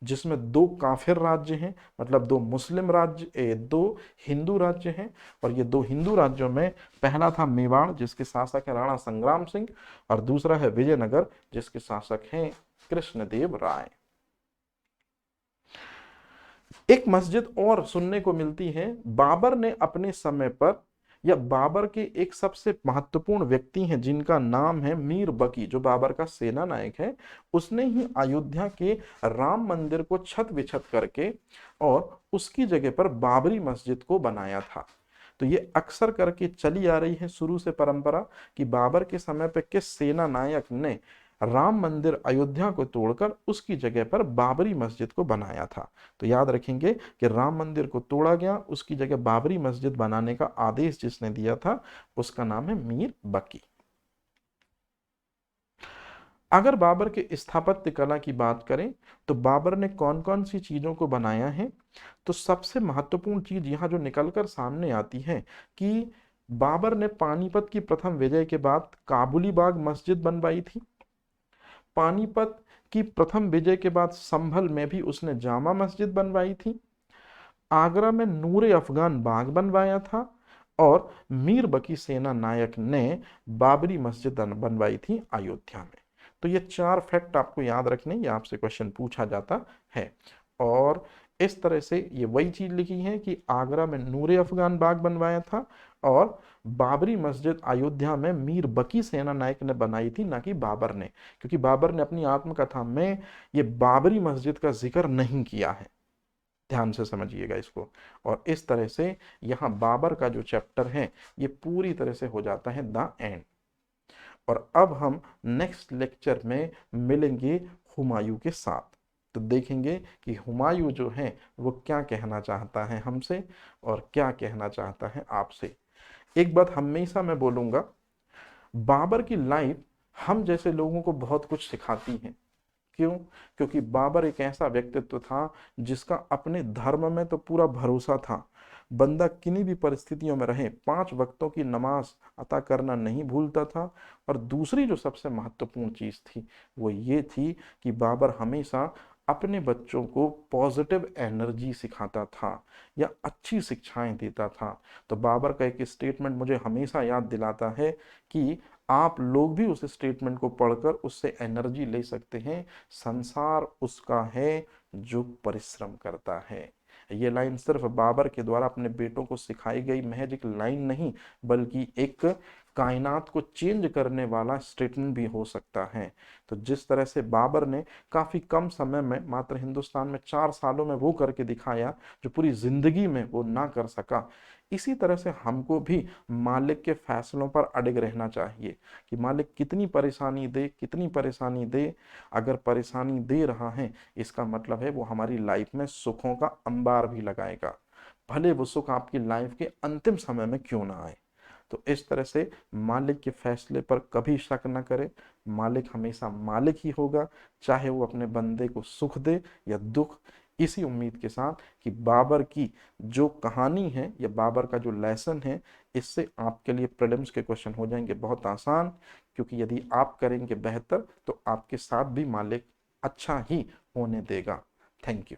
जिसमें 2 काफिर राज्य हैं, मतलब 2 मुस्लिम राज्य, 2 हिंदू राज्य हैं। और ये 2 हिंदू राज्यों में पहला था मेवाड़ जिसके शासक है राणा संग्राम सिंह, और दूसरा है विजयनगर जिसके शासक हैं कृष्णदेव राय। एक मस्जिद और सुनने को मिलती है, बाबर ने अपने समय पर, या बाबर के एक सबसे महत्वपूर्ण व्यक्ति हैं जिनका नाम है मीर बकी, जो बाबर का सेना नायक है, उसने ही अयोध्या के राम मंदिर को छत विछत करके और उसकी जगह पर बाबरी मस्जिद को बनाया था। तो ये अक्सर करके चली आ रही है शुरू से परंपरा कि बाबर के समय पे किस सेना नायक ने राम मंदिर अयोध्या को तोड़कर उसकी जगह पर बाबरी मस्जिद को बनाया था। तो याद रखेंगे कि राम मंदिर को तोड़ा गया, उसकी जगह बाबरी मस्जिद बनाने का आदेश जिसने दिया था उसका नाम है मीर बकी। अगर बाबर के स्थापत्य कला की बात करें तो बाबर ने कौन कौन सी चीजों को बनाया है, तो सबसे महत्वपूर्ण चीज यहां जो निकलकर सामने आती है कि बाबर ने पानीपत की प्रथम विजय के बाद काबुली बाग मस्जिद बनवाई थी। पानीपत की प्रथम विजय के बाद संभल में भी उसने जामा मस्जिद बनवाई थी। आगरा में नूरे अफगान बाग बनवाया था और मीर बकी सेना नायक ने बाबरी मस्जिद बनवाई थी अयोध्या में। तो ये 4 फैक्ट आपको याद रखने, ये आपसे क्वेश्चन पूछा जाता है। और इस तरह से ये वही चीज लिखी है कि आगरा में नूरे अफगान बाग बनवाया था और बाबरी मस्जिद अयोध्या में मीर बकी सेना नायक ने बनाई थी, ना कि बाबर ने, क्योंकि बाबर ने अपनी आत्मकथा में ये बाबरी मस्जिद का जिक्र नहीं किया है। ध्यान से समझिएगा इसको। और इस तरह से यहाँ बाबर का जो चैप्टर है ये पूरी तरह से हो जाता है द एंड। और अब हम नेक्स्ट लेक्चर में मिलेंगे हुमायूं के साथ। तो देखेंगे कि हुमायूं जो है वो क्या कहना चाहता है हमसे और क्या कहना चाहता है आपसे। एक बात हमेशा मैं बोलूंगा, बाबर की लाइफ हम जैसे लोगों को बहुत कुछ सिखाती है। क्यों? क्योंकि बाबर एक ऐसा व्यक्तित्व था जिसका अपने धर्म में तो पूरा भरोसा था। बंदा किन्हीं भी परिस्थितियों में रहे 5 वक्तों की नमाज अता करना नहीं भूलता था। और दूसरी जो सबसे महत्वपूर्ण चीज थी वो ये थी कि बाबर हमेशा अपने बच्चों को पॉजिटिव एनर्जी सिखाता था या अच्छी शिक्षाएं देता था। तो बाबर का एक स्टेटमेंट मुझे हमेशा याद दिलाता है कि आप लोग भी उस स्टेटमेंट को पढ़कर उससे एनर्जी ले सकते हैं। संसार उसका है जो परिश्रम करता है। ये लाइन सिर्फ बाबर के द्वारा अपने बेटों को सिखाई गई महज एक लाइन नहीं, बल्कि एक कायनात को चेंज करने वाला स्टेटमेंट भी हो सकता है। तो जिस तरह से बाबर ने काफी कम समय में, मात्र हिंदुस्तान में 4 सालों में वो करके दिखाया जो पूरी जिंदगी में वो ना कर सका, इसी तरह से हमको भी मालिक के फैसलों पर अड़िग रहना चाहिए कि मालिक कितनी परेशानी दे, कितनी परेशानी दे, अगर परेशानी दे रहा है इसका मतलब है वो हमारी लाइफ में सुखों का अंबार भी लगाएगा, भले वो सुख आपकी लाइफ के अंतिम समय में क्यों ना आए। तो इस तरह से मालिक के फैसले पर कभी शक न करें। मालिक हमेशा मालिक ही होगा, चाहे वो अपने बंदे को सुख दे या दुख। इसी उम्मीद के साथ कि बाबर की जो कहानी है या बाबर का जो लेसन है, इससे आपके लिए प्रीलिम्स के क्वेश्चन हो जाएंगे बहुत आसान, क्योंकि यदि आप करेंगे बेहतर तो आपके साथ भी मालिक अच्छा ही होने देगा। Thank you.